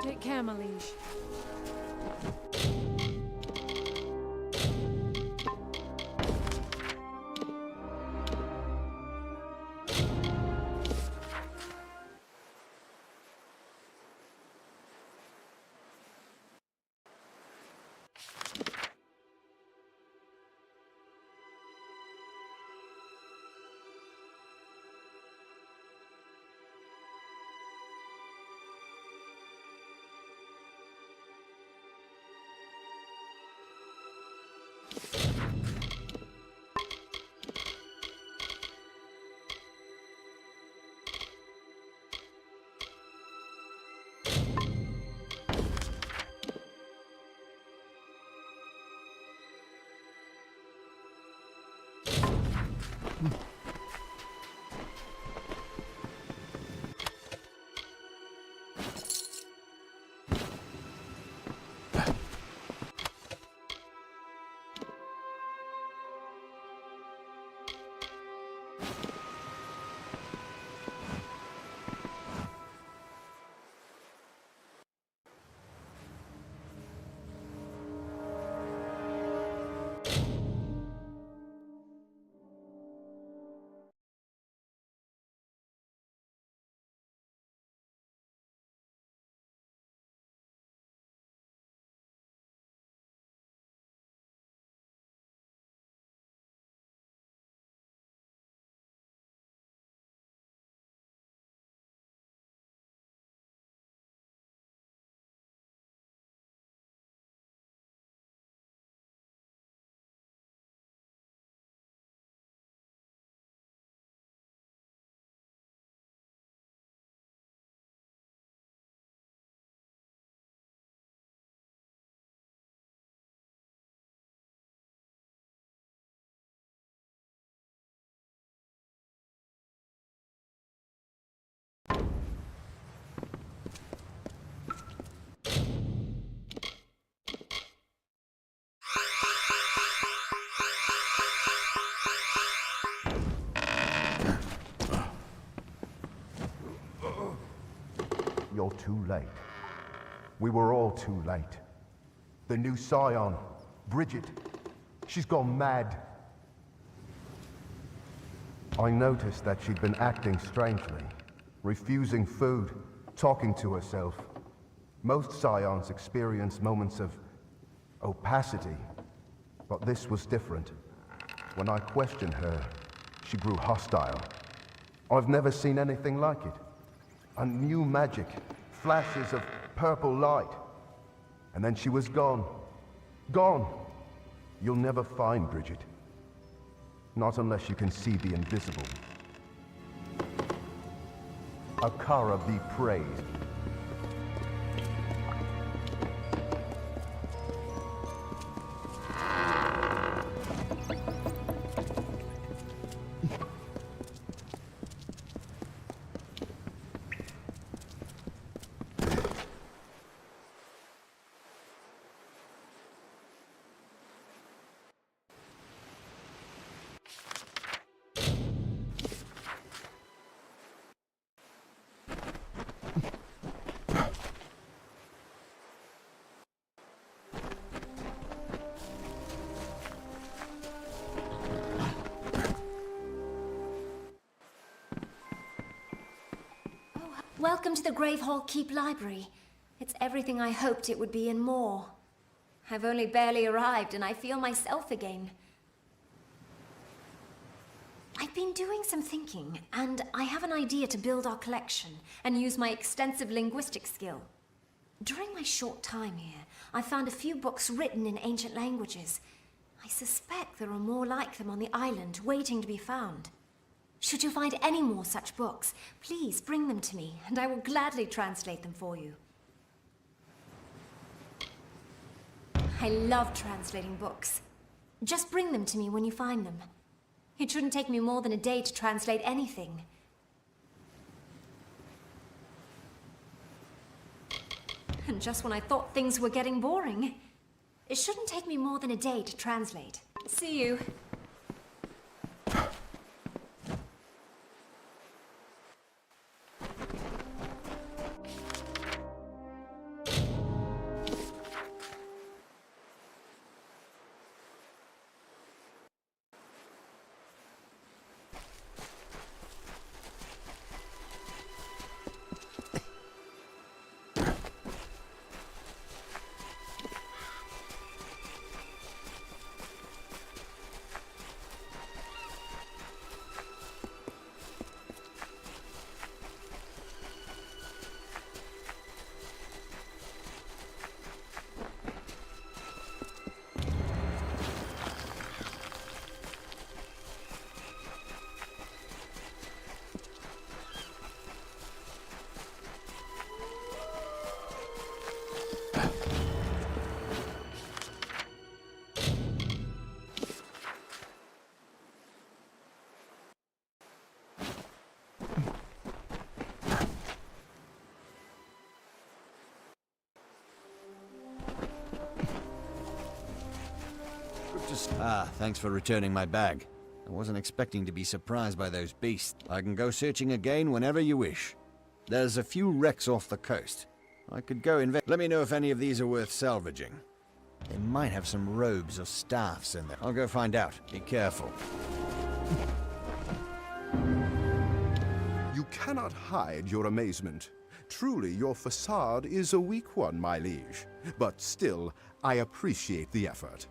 Take care, my liege. You're too late. We were all too late. The new scion, Bridget, she's gone mad. I noticed that she'd been acting strangely, refusing food, talking to herself. Most scions experience moments of opacity, but this was different. When I questioned her, she grew hostile. I've never seen anything like it. A new magic, flashes of purple light. And then she was gone. Gone. You'll never find Bridget. Not unless you can see the invisible. Akara be praised. Welcome to the Gravehall Keep Library. It's everything I hoped it would be and more. I've only barely arrived and I feel myself again. I've been doing some thinking, and I have an idea to build our collection and use my extensive linguistic skill. During my short time here, I found a few books written in ancient languages. I suspect there are more like them on the island, waiting to be found. Should you find any more such books, please bring them to me, and I will gladly translate them for you. I love translating books. Just bring them to me when you find them. It shouldn't take me more than a day to translate anything. And just when I thought things were getting boring. It shouldn't take me more than a day to translate. See you. Thanks for returning my bag. I wasn't expecting to be surprised by those beasts. I can go searching again whenever you wish. There's a few wrecks off the coast. I could go Let me know if any of these are worth salvaging. They might have some robes or staffs in there. I'll go find out. Be careful. You cannot hide your amazement. Truly, your facade is a weak one, my liege. But still, I appreciate the effort.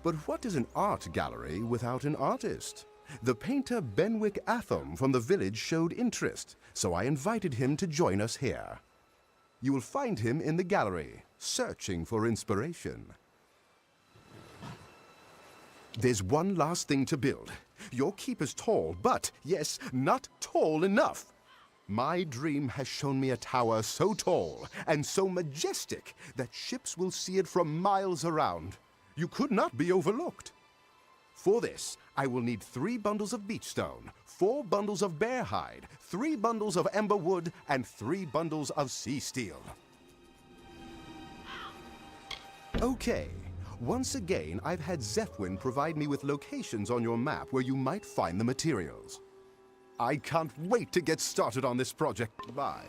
But what is an art gallery without an artist? The painter Benwick Atham from the village showed interest, so I invited him to join us here. You will find him in the gallery, searching for inspiration. There's one last thing to build. Your keep is tall, but, yes, not tall enough. My dream has shown me a tower so tall and so majestic that ships will see it from miles around. You could not be overlooked. For this, I will need 3 bundles of beech stone, 4 bundles of bear hide, 3 bundles of ember wood, and 3 bundles of sea steel. Okay. Once again, I've had Zephwin provide me with locations on your map where you might find the materials. I can't wait to get started on this project. Bye.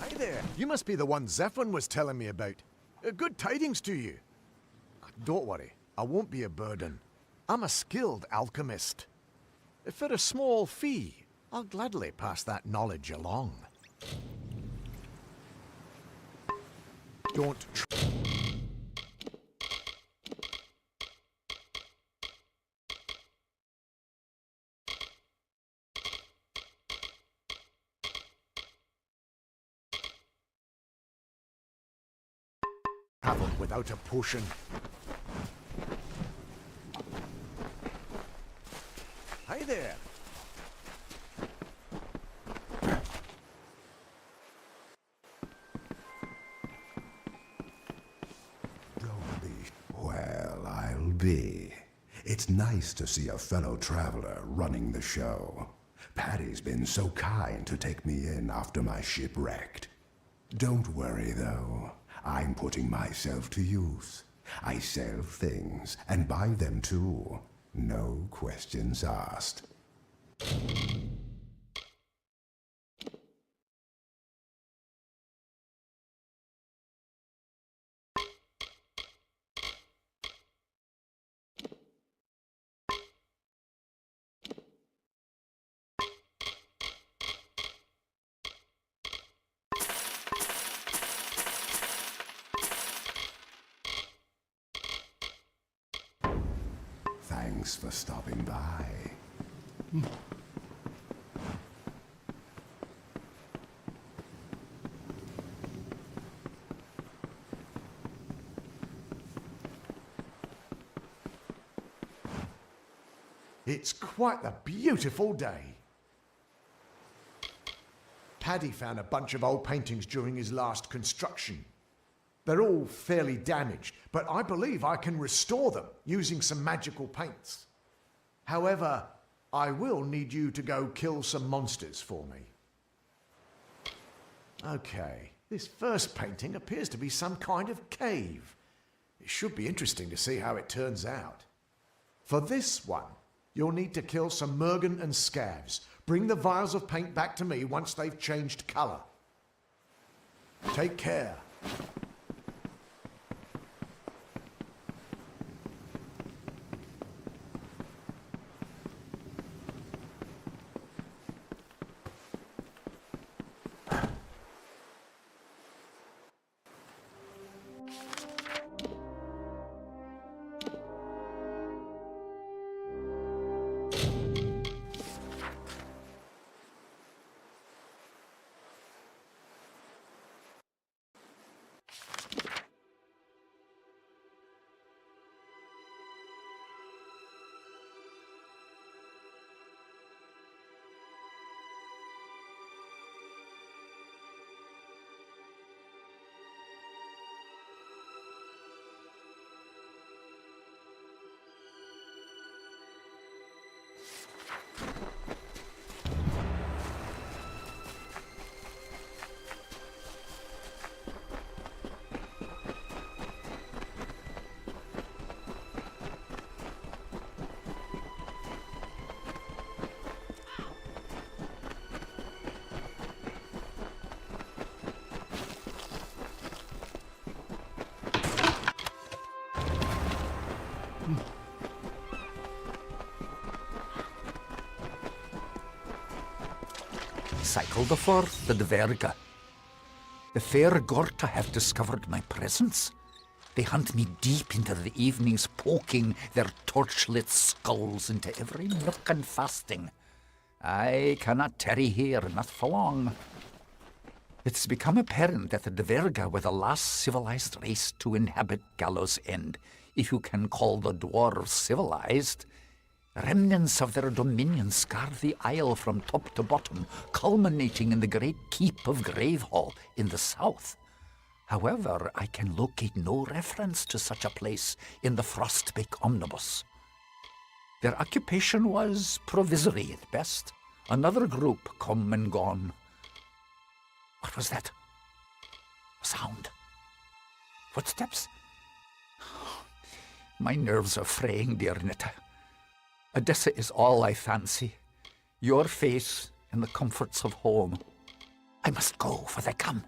Hi there. You must be the one Zephwin was telling me about. Good tidings to you. Don't worry, I won't be a burden. I'm a skilled alchemist. For a small fee, I'll gladly pass that knowledge along. Don't have it without a potion. Hi there. Don't be. Well, I'll be. It's nice to see a fellow traveler running the show. Patty's been so kind to take me in after my ship wrecked. Don't worry, though. I'm putting myself to use. I sell things, and buy them too. No questions asked. Thanks for stopping by. It's quite a beautiful day. Paddy found a bunch of old paintings during his last construction. They're all fairly damaged, but I believe I can restore them using some magical paints. However, I will need you to go kill some monsters for me. Okay, This first painting appears to be some kind of cave. It should be interesting to see how it turns out. For this one, you'll need to kill some Mergen and Scavs. Bring the vials of paint back to me once they've changed colour. Take care. Cycle the forth, the Dverga. The fair Gorta have discovered my presence. They hunt me deep into the evenings, poking their torchlit skulls into every nook and fasting. I cannot tarry here, not for long. It's become apparent that the Dverga were the last civilized race to inhabit Gallows End, if you can call the dwarves civilized. Remnants of their dominion scar the isle from top to bottom, culminating in the great keep of Gravehall in the south. However, I can locate no reference to such a place in the Frostbake Omnibus. Their occupation was provisory at best, another group come and gone. What was that? A sound? Footsteps? My nerves are fraying, dear Nita. Odessa is all I fancy. Your face and the comforts of home. I must go, for they come.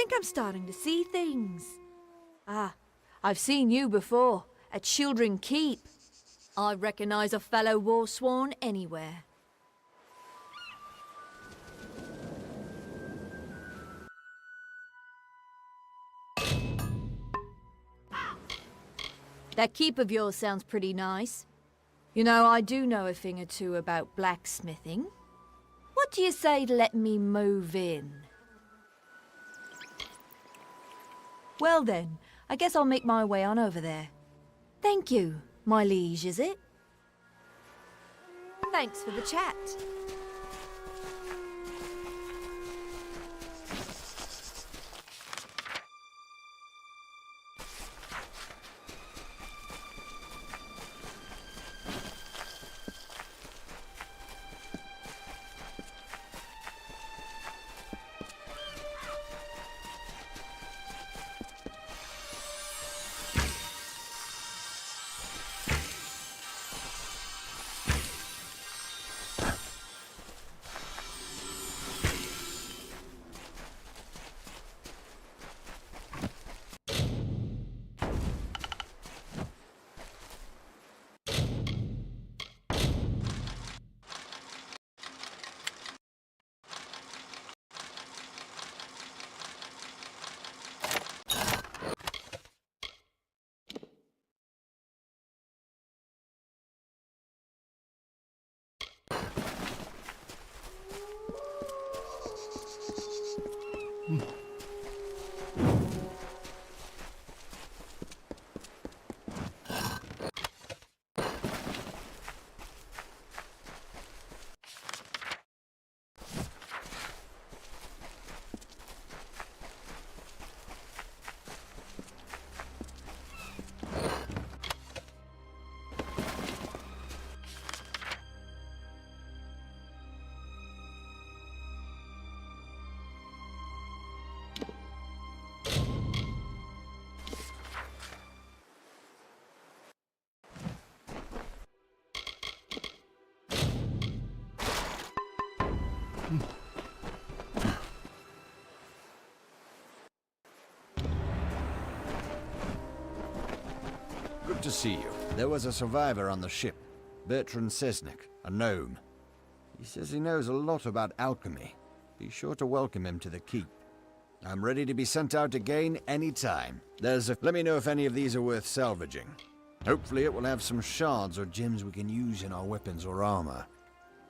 think I'm starting to see things. Ah, I've seen you before, at Children Keep. I recognize a fellow Warsworn anywhere. That keep of yours sounds pretty nice. You know, I do know a thing or two about blacksmithing. What do you say to let me move in? Well then, I guess I'll make my way on over there. Thank you, my liege, is it? Thanks for the chat. Good to see you. There was a survivor on the ship, Bertrand Sesnick, a gnome. He says he knows a lot about alchemy. Be sure to welcome him to the keep. I'm ready to be sent out again any time. Let me know if any of these are worth salvaging. Hopefully it will have some shards or gems we can use in our weapons or armor.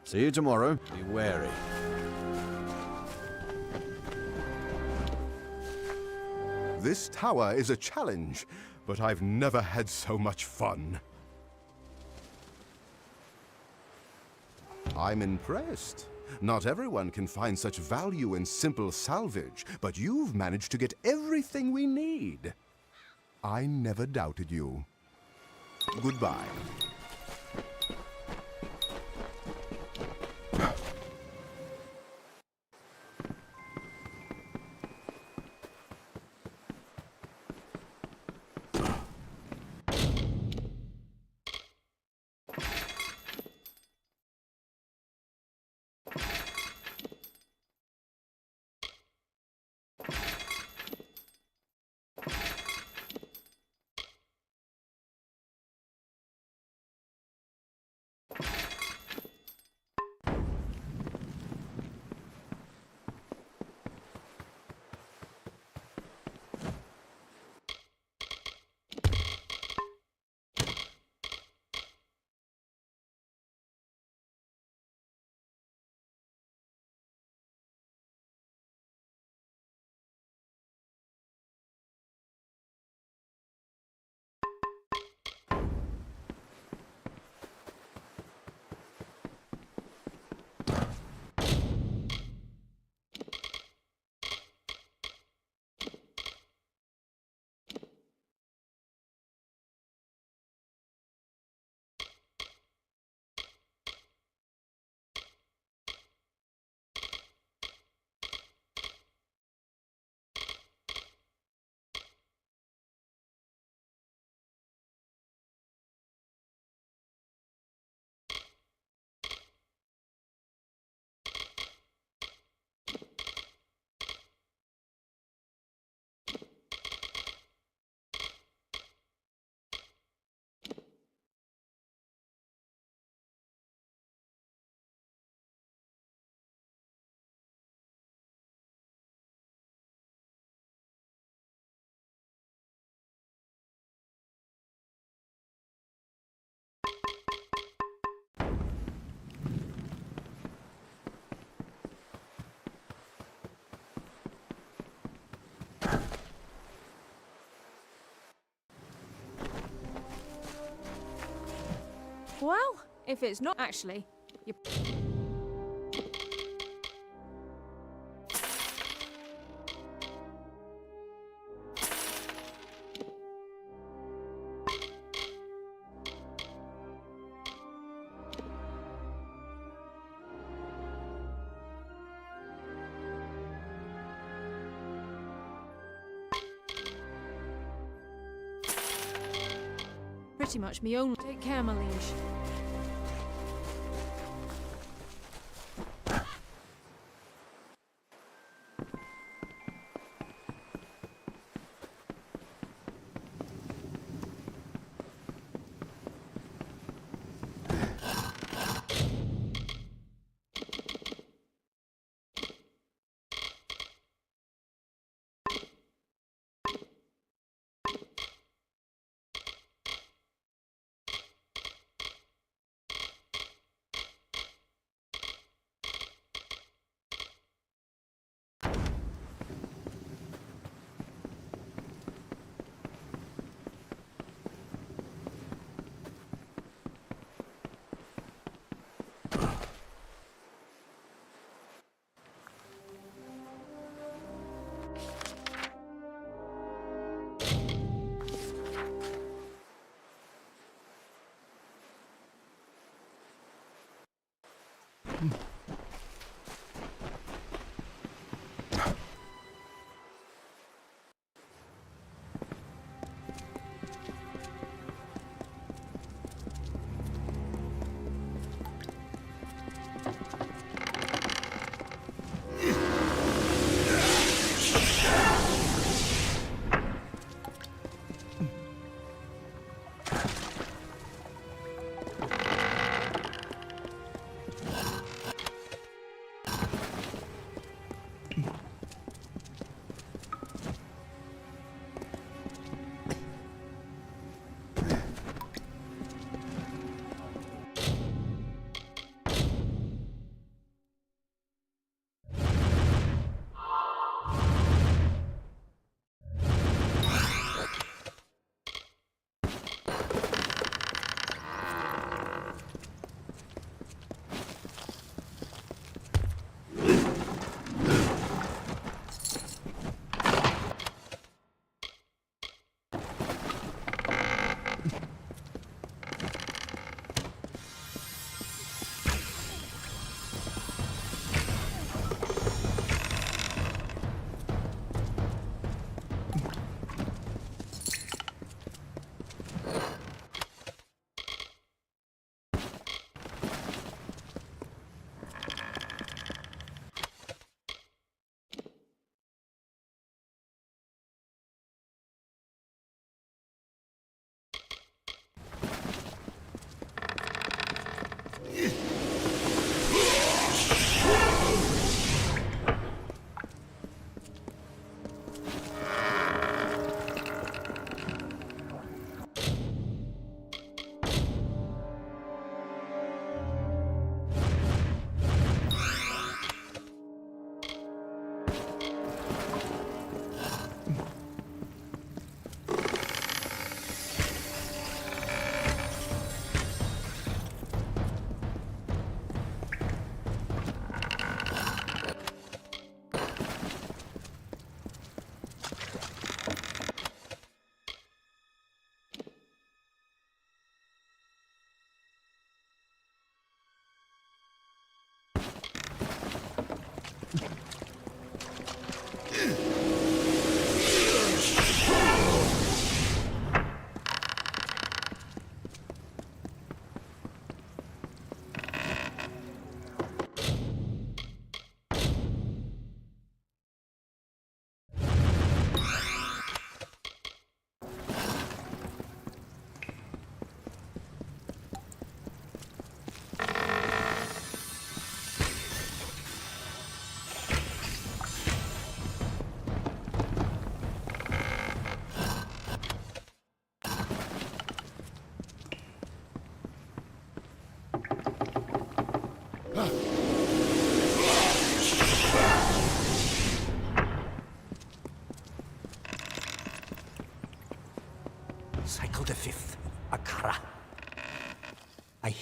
See you tomorrow. Be wary. This tower is a challenge, but I've never had so much fun. I'm impressed. Not everyone can find such value in simple salvage, but you've managed to get everything we need. I never doubted you. Goodbye. Well, if it's not actually, you. Pretty much me own. Take care, my liege.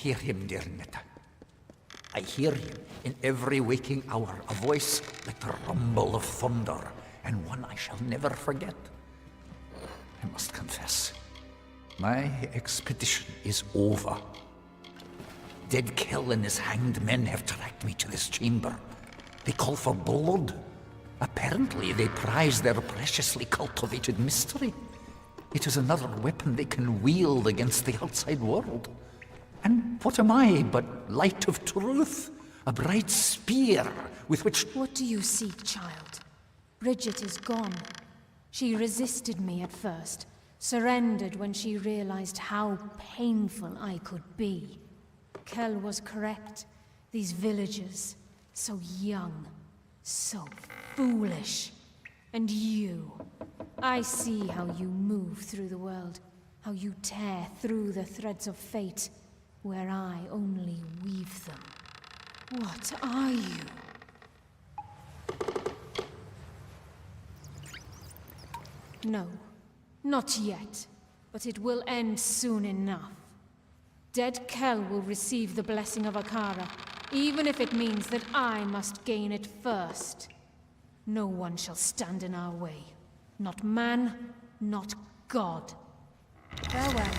hear him, dear Netta. I hear him in every waking hour, a voice like the rumble of thunder, and one I shall never forget. I must confess, my expedition is over. Dead Kell and his hanged men have tracked me to this chamber. They call for blood. Apparently, they prize their preciously cultivated mystery. It is another weapon they can wield against the outside world. And what am I but light of truth? A bright spear with which... What do you seek, child? Bridget is gone. She resisted me at first, surrendered when she realized how painful I could be. Kell was correct. These villagers, so young, so foolish. And you, I see how you move through the world, how you tear through the threads of fate, where I only weave them. What are you? No, not yet, but it will end soon enough. Dead Kell will receive the blessing of Akara, even if it means that I must gain it first. No one shall stand in our way. Not man, not God. Farewell.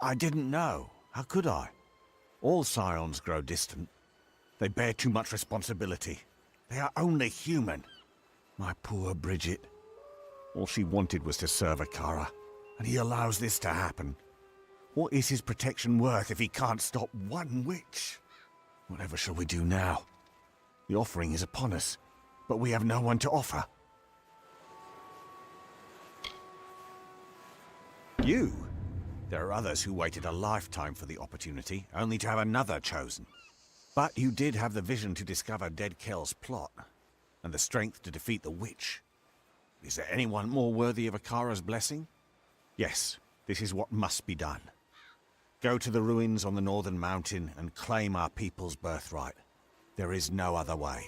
I didn't know. How could I? All scions grow distant. They bear too much responsibility. They are only human. My poor Bridget. All she wanted was to serve Akara, and he allows this to happen. What is his protection worth if he can't stop one witch? Whatever shall we do now? The offering is upon us, but we have no one to offer. You? There are others who waited a lifetime for the opportunity, only to have another chosen. But you did have the vision to discover Dead Kell's plot, and the strength to defeat the witch. Is there anyone more worthy of Akara's blessing? Yes, this is what must be done. Go to the ruins on the northern mountain and claim our people's birthright. There is no other way.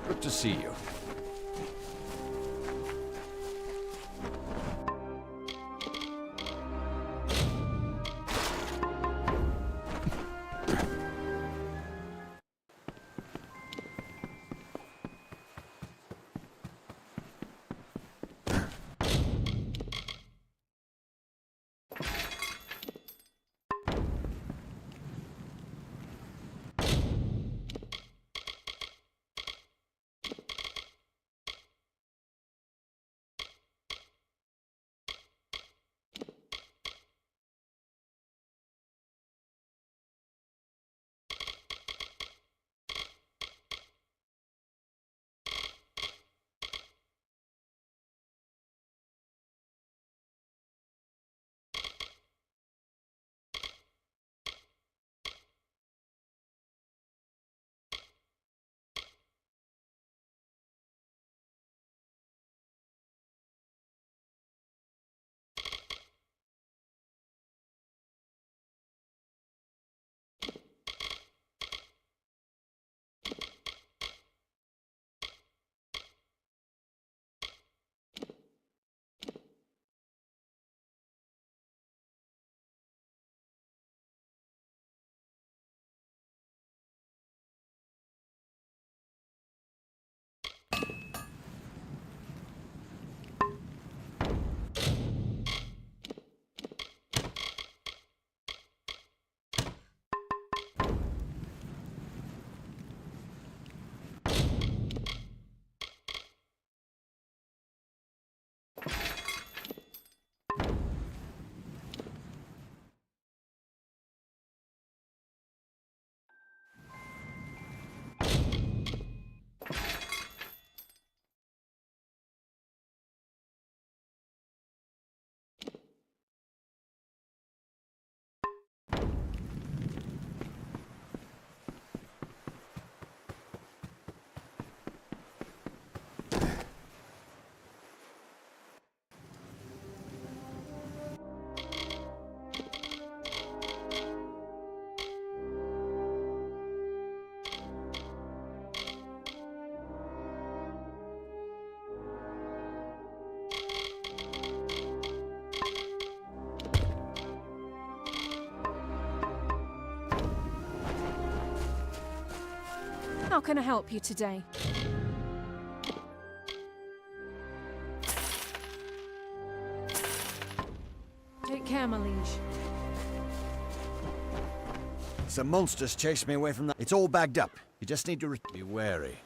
Good to see you. How can I help you today? Take care, my liege. Some monsters chased me away from that. It's all bagged up. You just need to be wary.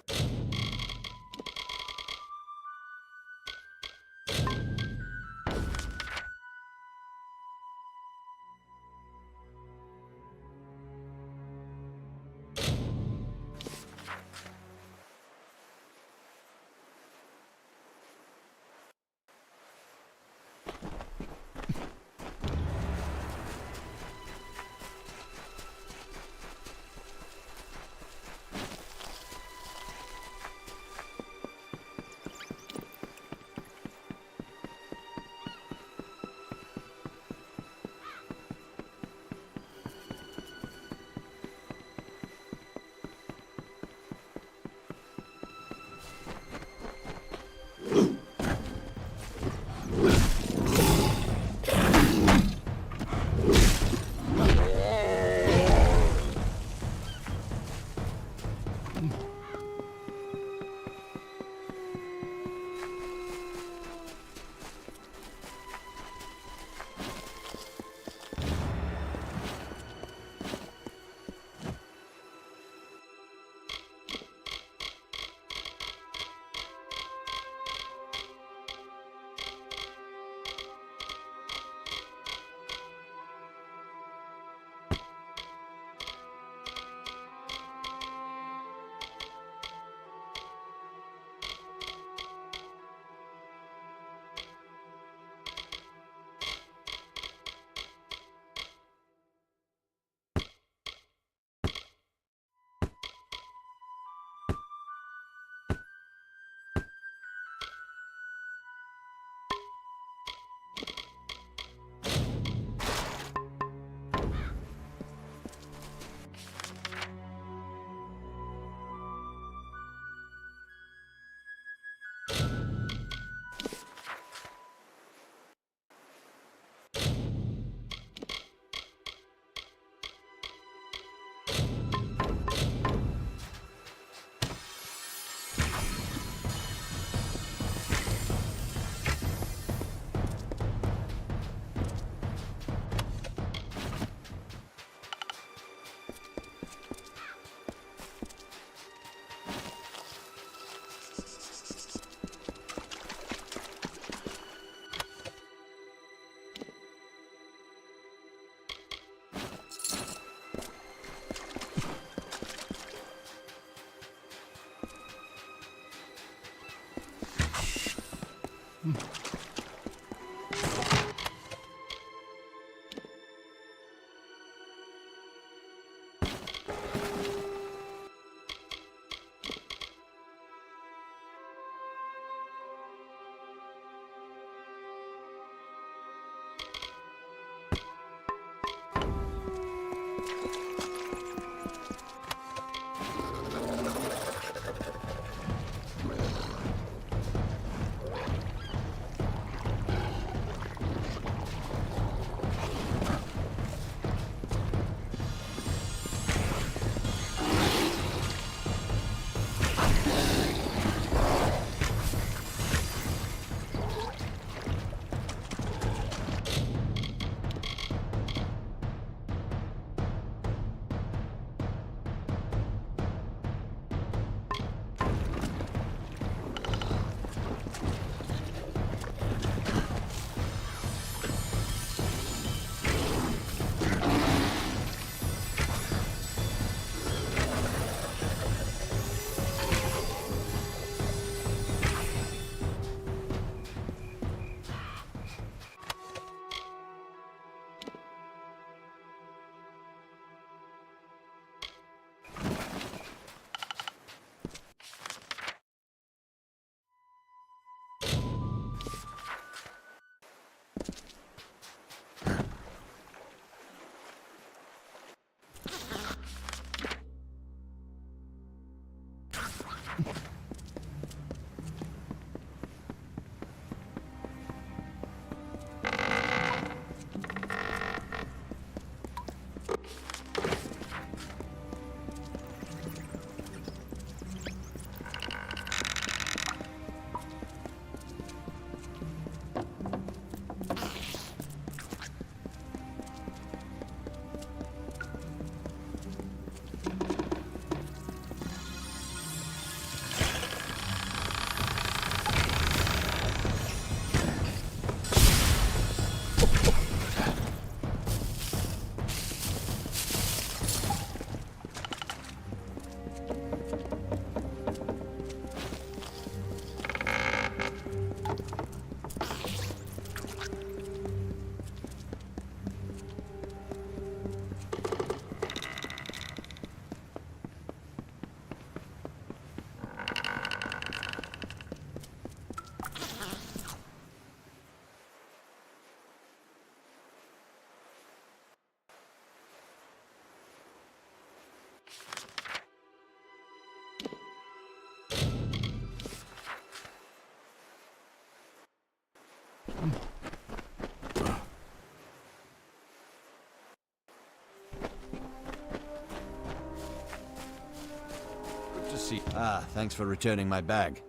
to see. Ah, thanks for returning my bag.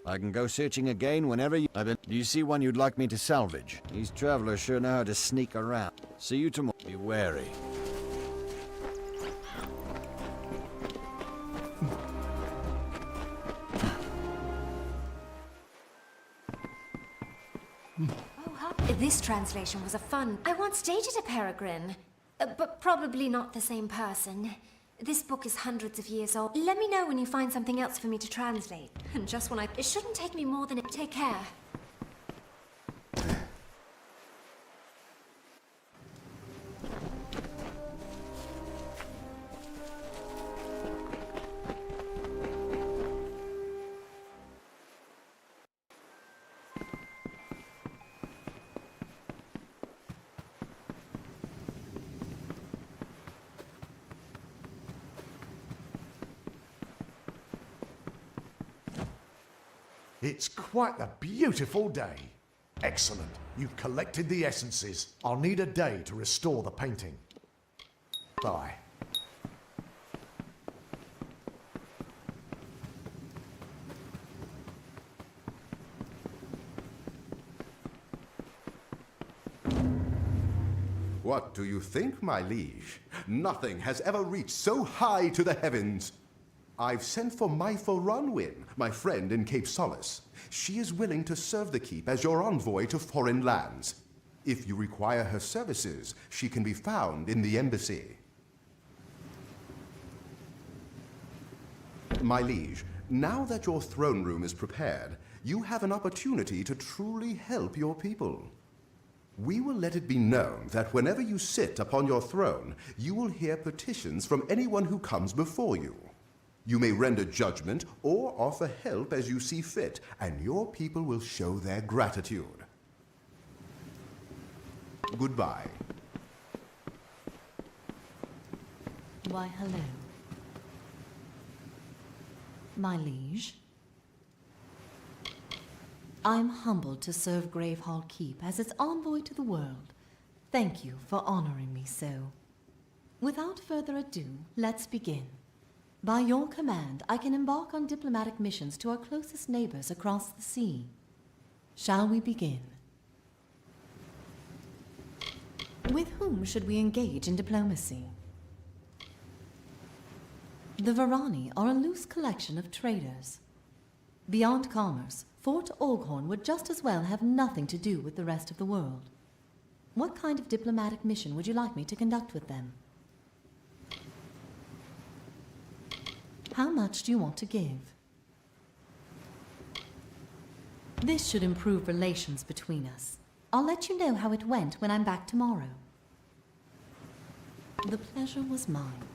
I can go searching again whenever you... Do you see one you'd like me to salvage? These travelers sure know how to sneak around. See you tomorrow. Be wary. This translation was a fun... I once dated a peregrine, but probably not the same person. This book is hundreds of years old. Let me know when you find something else for me to translate. And just when I... It shouldn't take me more than... Take care. It's quite a beautiful day. Excellent. You've collected the essences. I'll need a day to restore the painting. Bye. What do you think, my liege? Nothing has ever reached so high to the heavens. I've sent for Maifo Ronwyn, my friend in Cape Solace. She is willing to serve the keep as your envoy to foreign lands. If you require her services, she can be found in the embassy. My liege, now that your throne room is prepared, you have an opportunity to truly help your people. We will let it be known that whenever you sit upon your throne, you will hear petitions from anyone who comes before you. You may render judgment or offer help as you see fit, and your people will show their gratitude. Goodbye. Why, hello. My liege. I'm humbled to serve Gravehall Keep as its envoy to the world. Thank you for honoring me so. Without further ado, let's begin. By your command, I can embark on diplomatic missions to our closest neighbors across the sea. Shall we begin? With whom should we engage in diplomacy? The Varani are a loose collection of traders. Beyond commerce, Fort Oghorn would just as well have nothing to do with the rest of the world. What kind of diplomatic mission would you like me to conduct with them? How much do you want to give? This should improve relations between us. I'll let you know how it went when I'm back tomorrow. The pleasure was mine.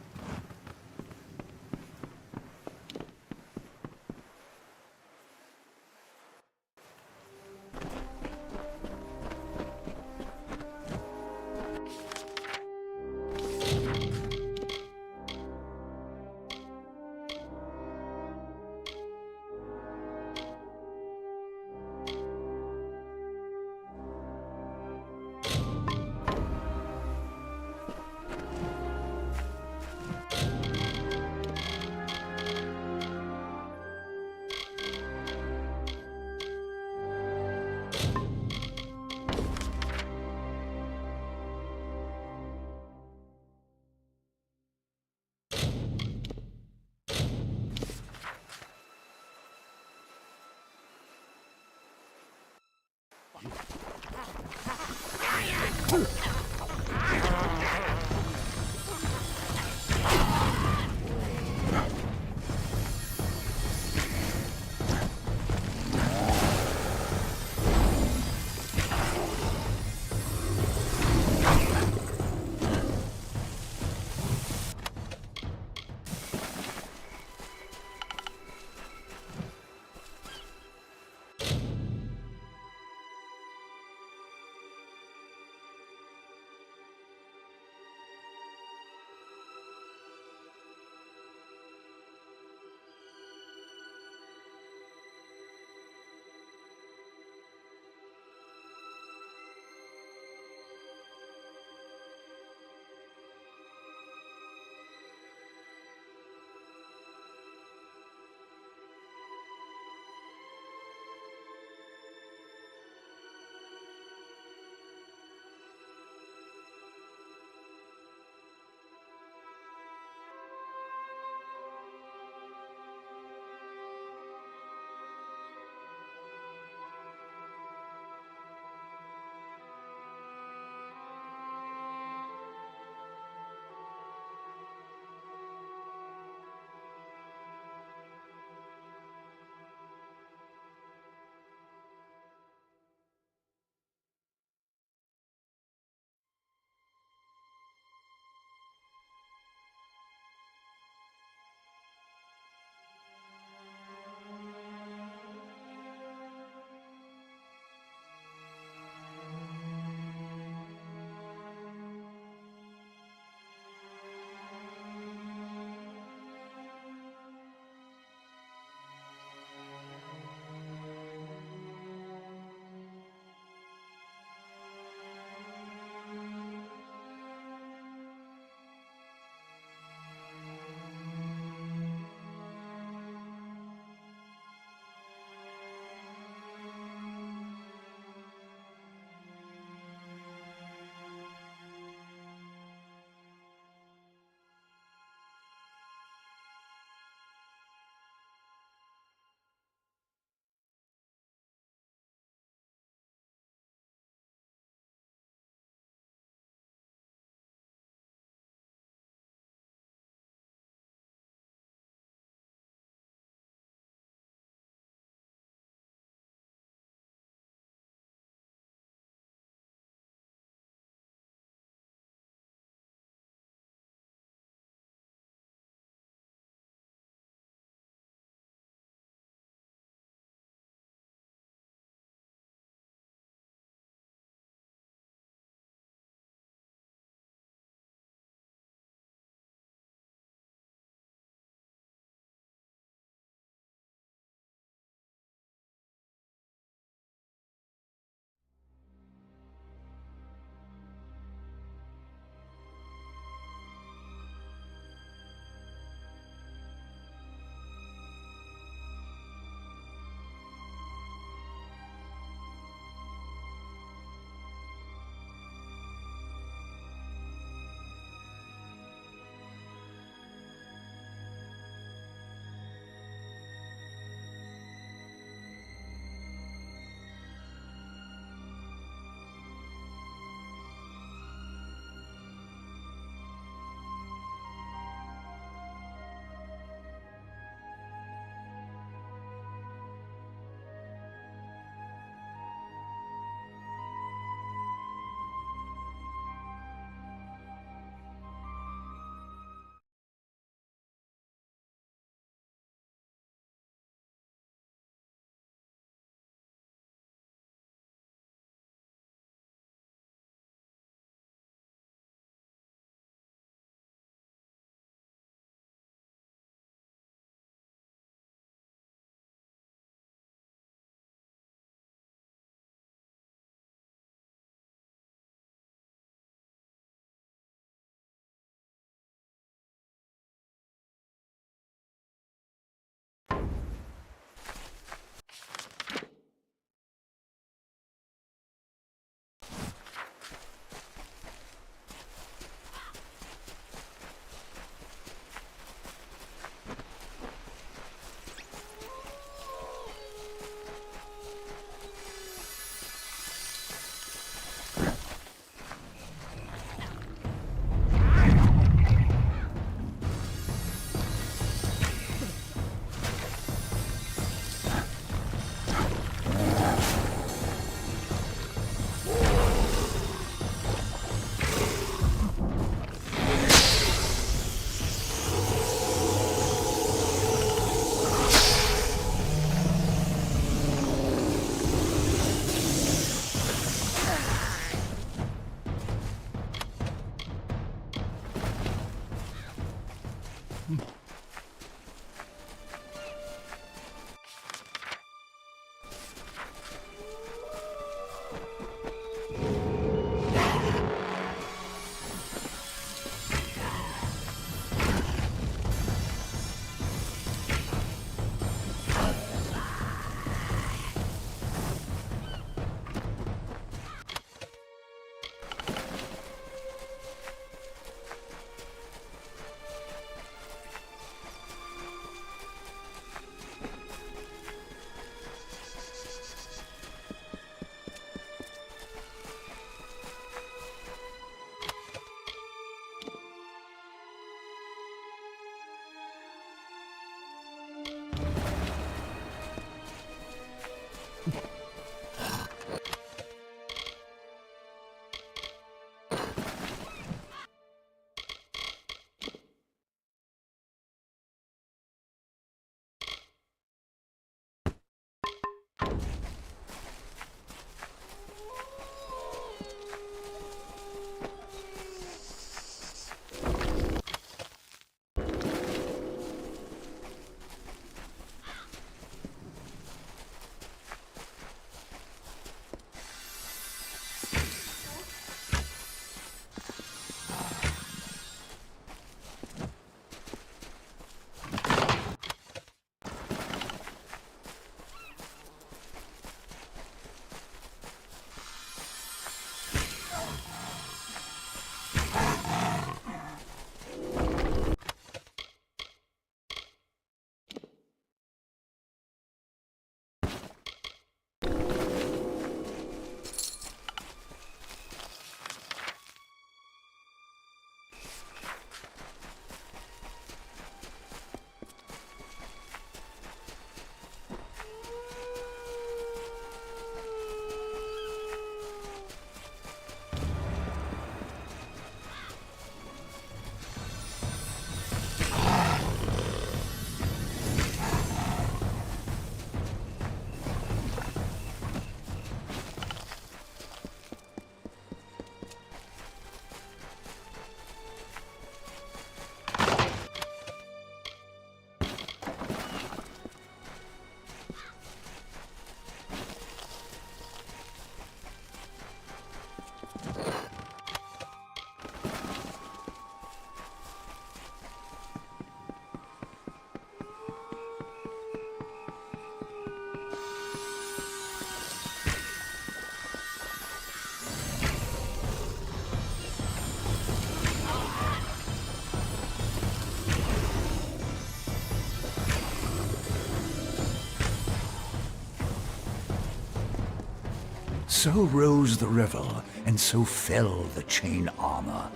So rose the revel, and so fell the chain armor,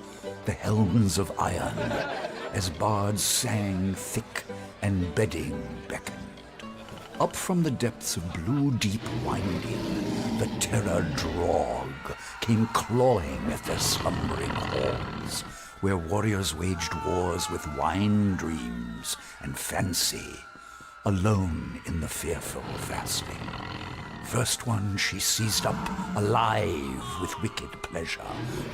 the helms of iron, as bards sang thick and bedding beckoned. Up from the depths of blue deep winding, the terror drog came clawing at their slumbering halls, where warriors waged wars with wine dreams and fancy, alone in the fearful fasting. First one she seized up, alive with wicked pleasure,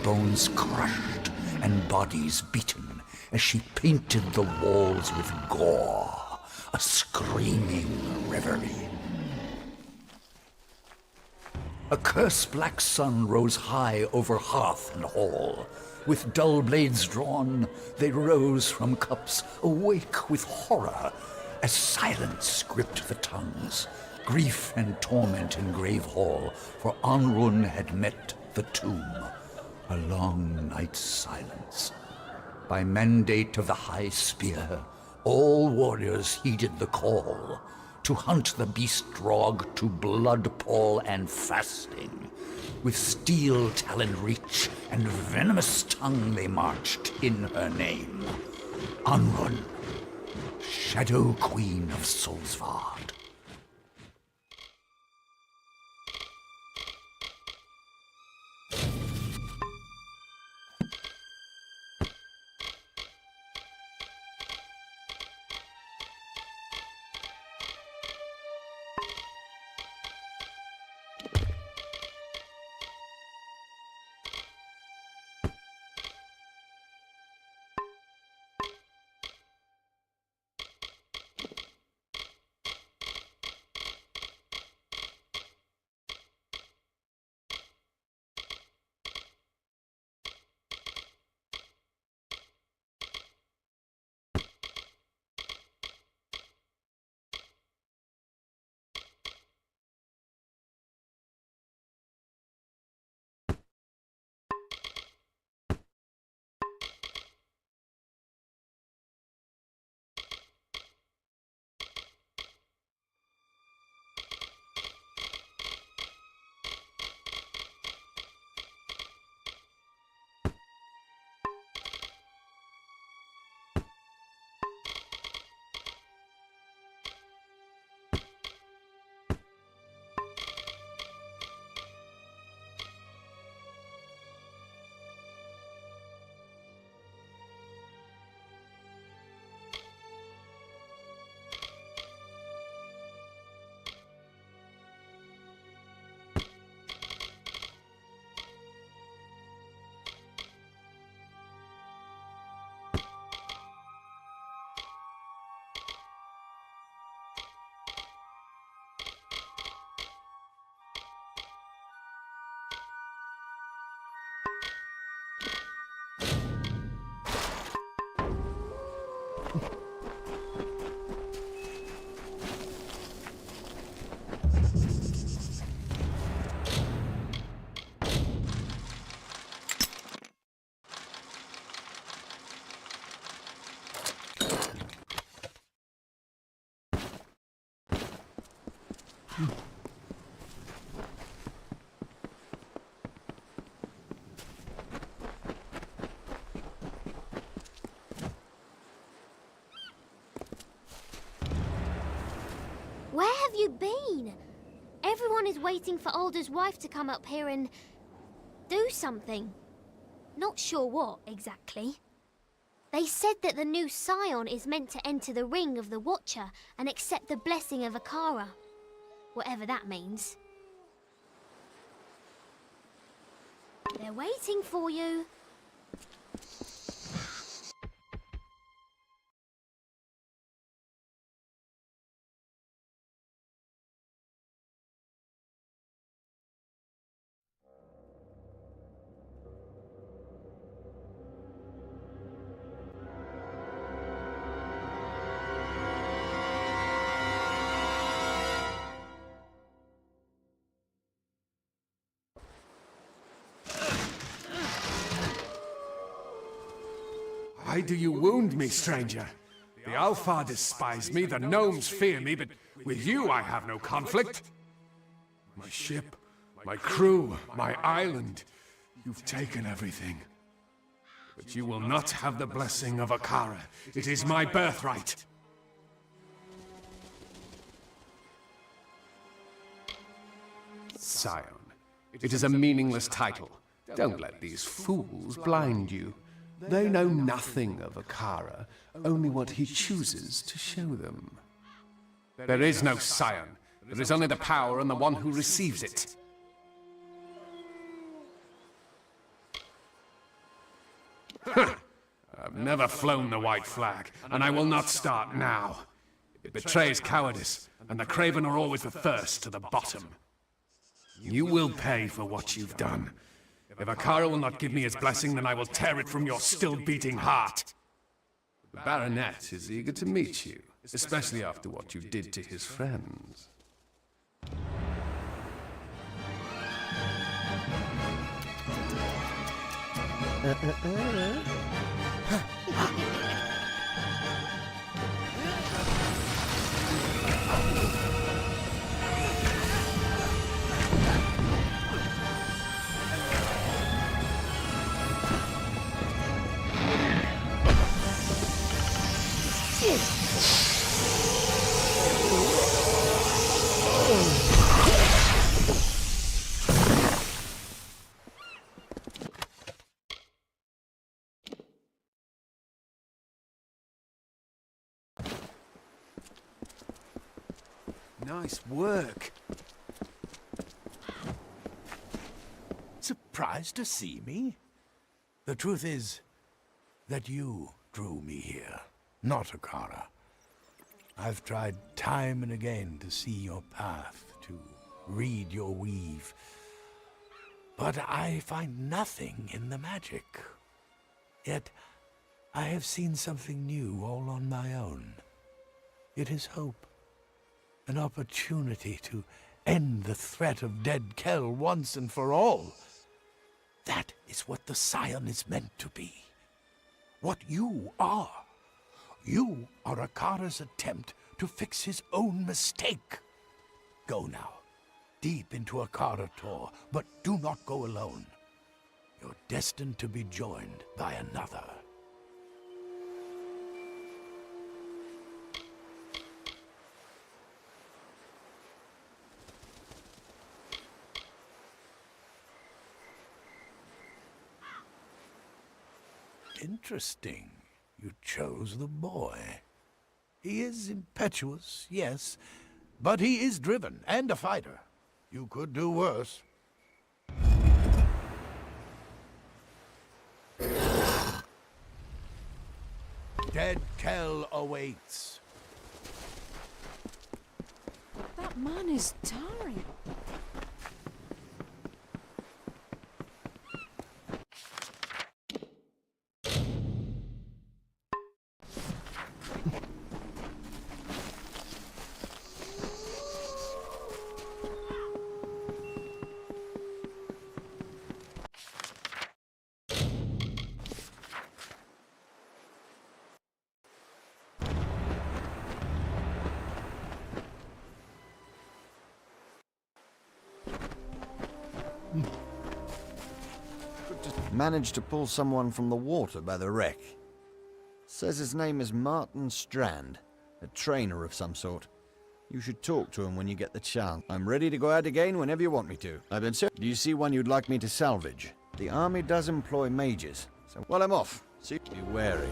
bones crushed and bodies beaten, as she painted the walls with gore, a screaming reverie. A curse-black sun rose high over hearth and hall. With dull blades drawn, they rose from cups, awake with horror, as silence gripped the tongues. Grief and torment in Grave Hall, for Anrun had met the tomb. A long night's silence. By mandate of the High Spear, all warriors heeded the call to hunt the beast drog to blood pall and fasting. With steel-taloned reach and venomous tongue they marched in her name. Anrun, Shadow Queen of Solsvard. Where have you been? Everyone is waiting for Alder's wife to come up here and do something. Not sure what, exactly. They said that the new Scion is meant to enter the ring of the Watcher and accept the blessing of Akara. Whatever that means. They're waiting for you. Why do you wound me, stranger? The Alfar despise me, the gnomes fear me, but with you I have no conflict. My ship, my crew, my island. You've taken everything. But you will not have the blessing of Akara. It is my birthright. Scion. It is a meaningless title. Don't let these fools blind you. They know nothing of Akara, only what he chooses to show them. There is no Scion. There is only the power and the one who receives it. I've never flown the white flag, and I will not start now. It betrays cowardice, and the Craven are always the first to the bottom. You will pay for what you've done. If Akara will not give me his blessing, then I will tear it from your still-beating heart. The Baronet is eager to meet you, especially after what you did to his friends. Nice work. Surprised to see me? The truth is that you drew me here, not Akara. I've tried time and again to see your path, to read your weave. But I find nothing in the magic. Yet, I have seen something new all on my own. It is hope. An opportunity to end the threat of dead Kell once and for all. That is what the Scion is meant to be. What you are. You are Akara's attempt to fix his own mistake. Go now, deep into Akara Tor, but do not go alone. You're destined to be joined by another. Interesting. You chose the boy. He is impetuous, yes, but he is driven and a fighter. You could do worse. Dead Kell awaits. That man is tiring. Managed to pull someone from the water by the wreck. Says his name is Martin Strand, a trainer of some sort. You should talk to him when you get the chance. I'm ready to go out again whenever you want me to. Do you see one you'd like me to salvage? The army does employ mages, so while I'm off, be wary.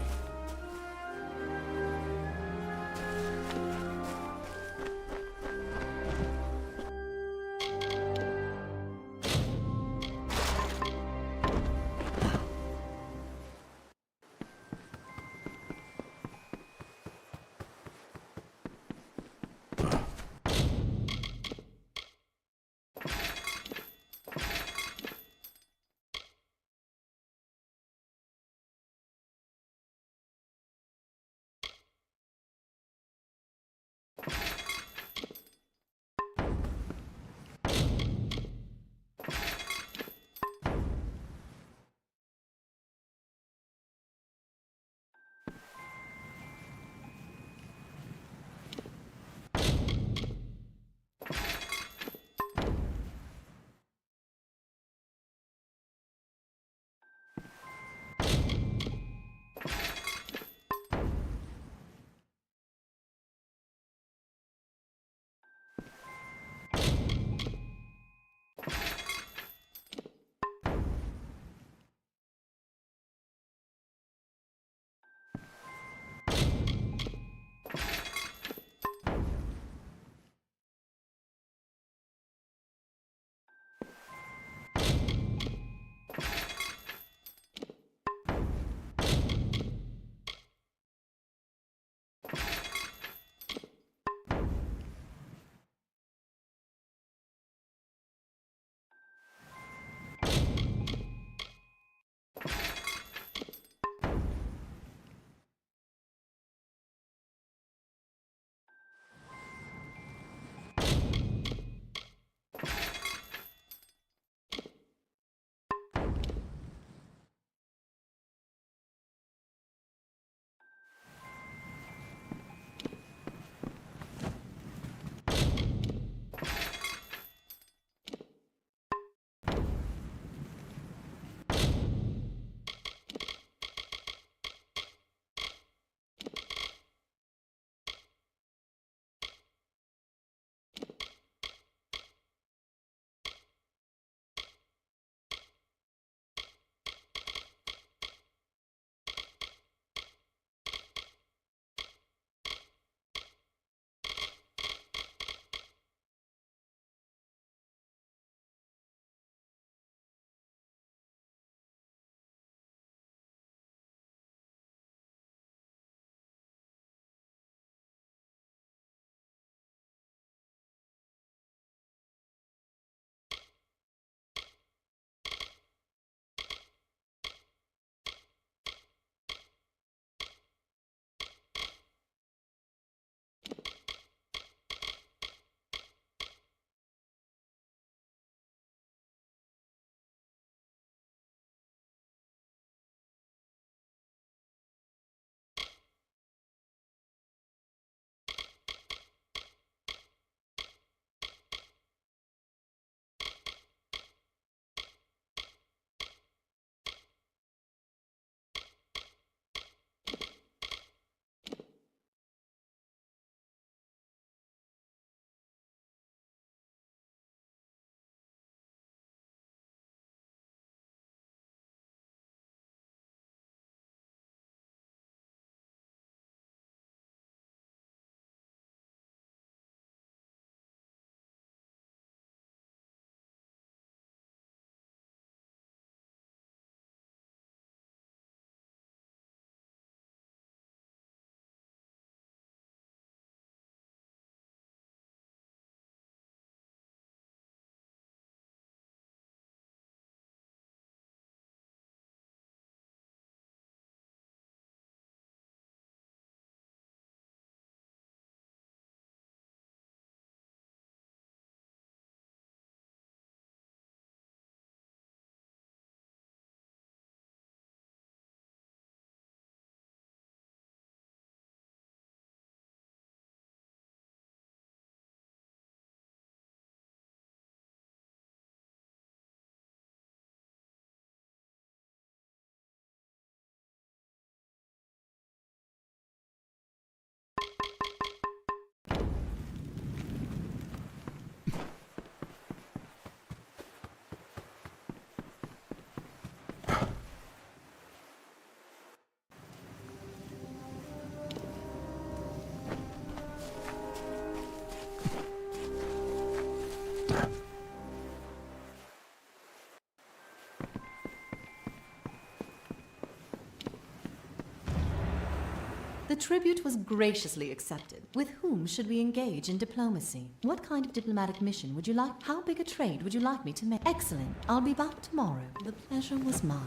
The tribute was graciously accepted. With whom should we engage in diplomacy? What kind of diplomatic mission would you like? How big a trade would you like me to make? Excellent. I'll be back tomorrow. The pleasure was mine.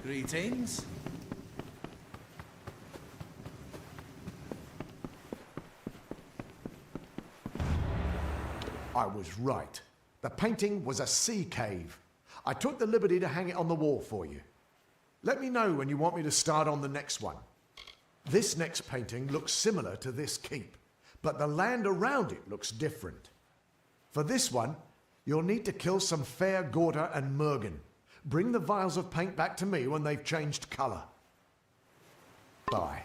Greetings. I was right. The painting was a sea cave. I took the liberty to hang it on the wall for you. Let me know when you want me to start on the next one. This next painting looks similar to this keep, but the land around it looks different. For this one, you'll need to kill some fair Gorta and Mergen. Bring the vials of paint back to me when they've changed colour. Bye.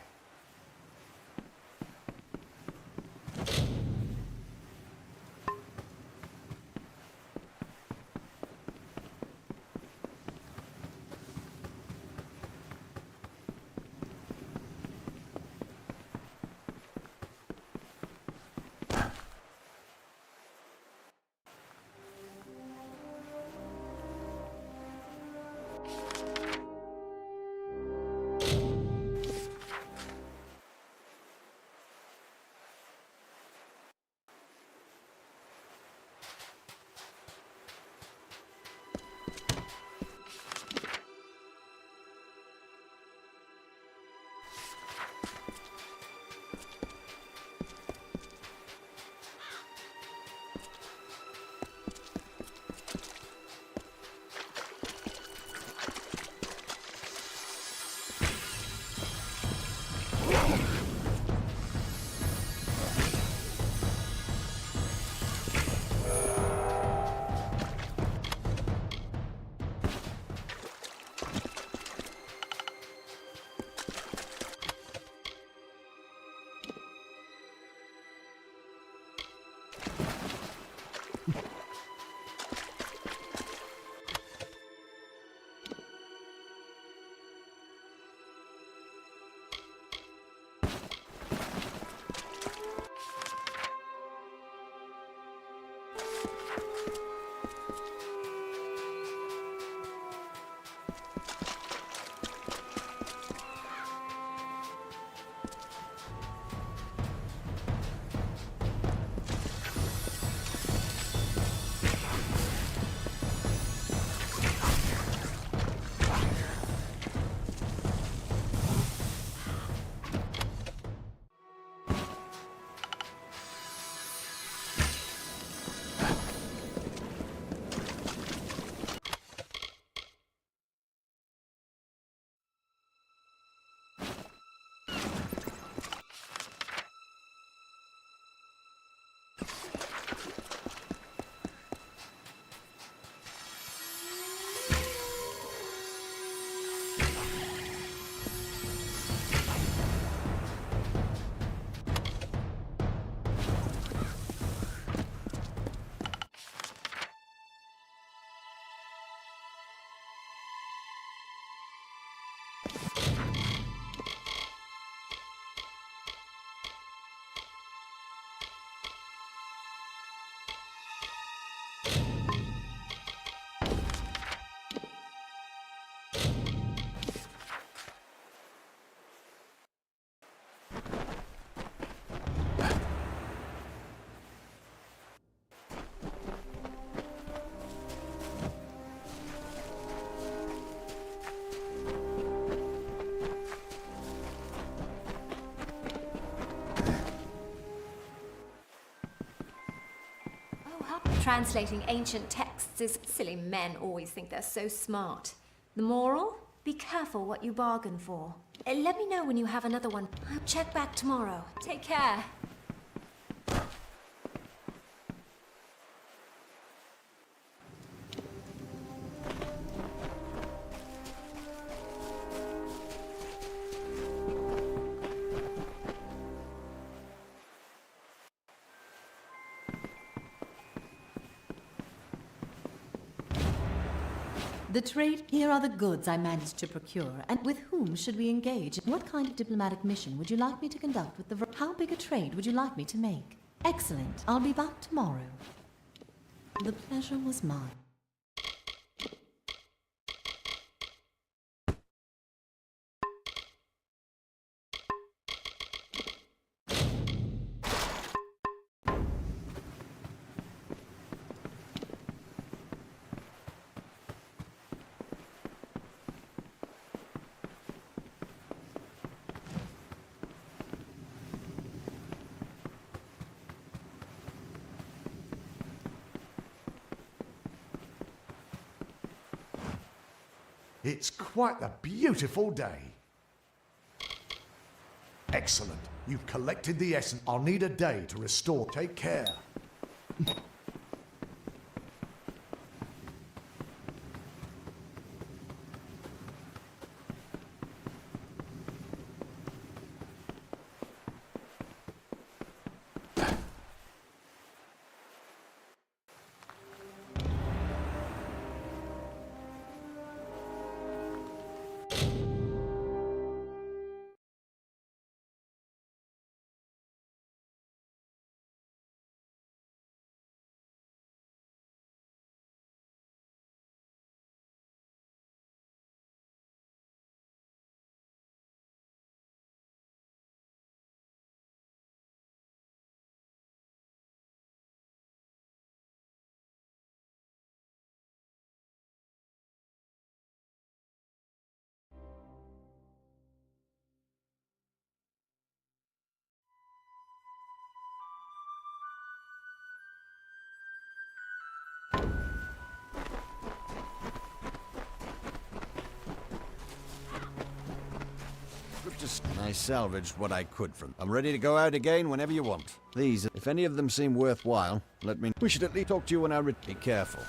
Translating ancient texts is silly men always think they're so smart. The moral? Be careful what you bargain for. Let me know when you have another one. I'll check back tomorrow. Take care. The trade, here are the goods I managed to procure, and with whom should we engage? What kind of diplomatic mission would you like me to conduct with the... How big a trade would you like me to make? Excellent. I'll be back tomorrow. The pleasure was mine. It's quite a beautiful day. Excellent. You've collected the essence. I'll need a day to restore. Take care. I salvaged what I could from them. I'm ready to go out again whenever you want. These, if any of them seem worthwhile, let me... We should at least talk to you when I be careful.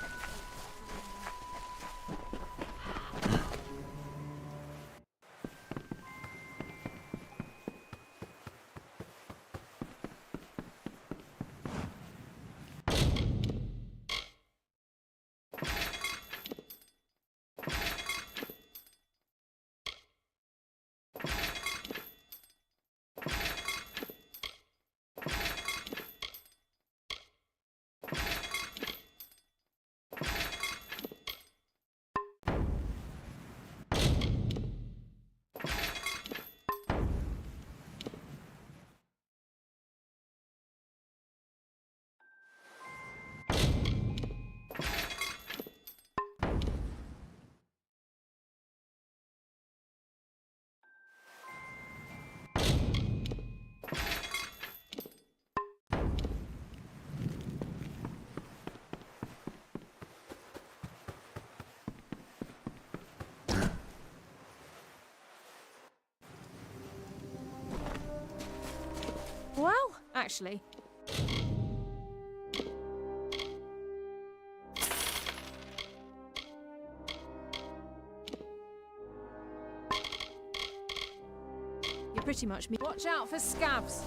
Well, actually... You pretty much me. Watch out for scabs.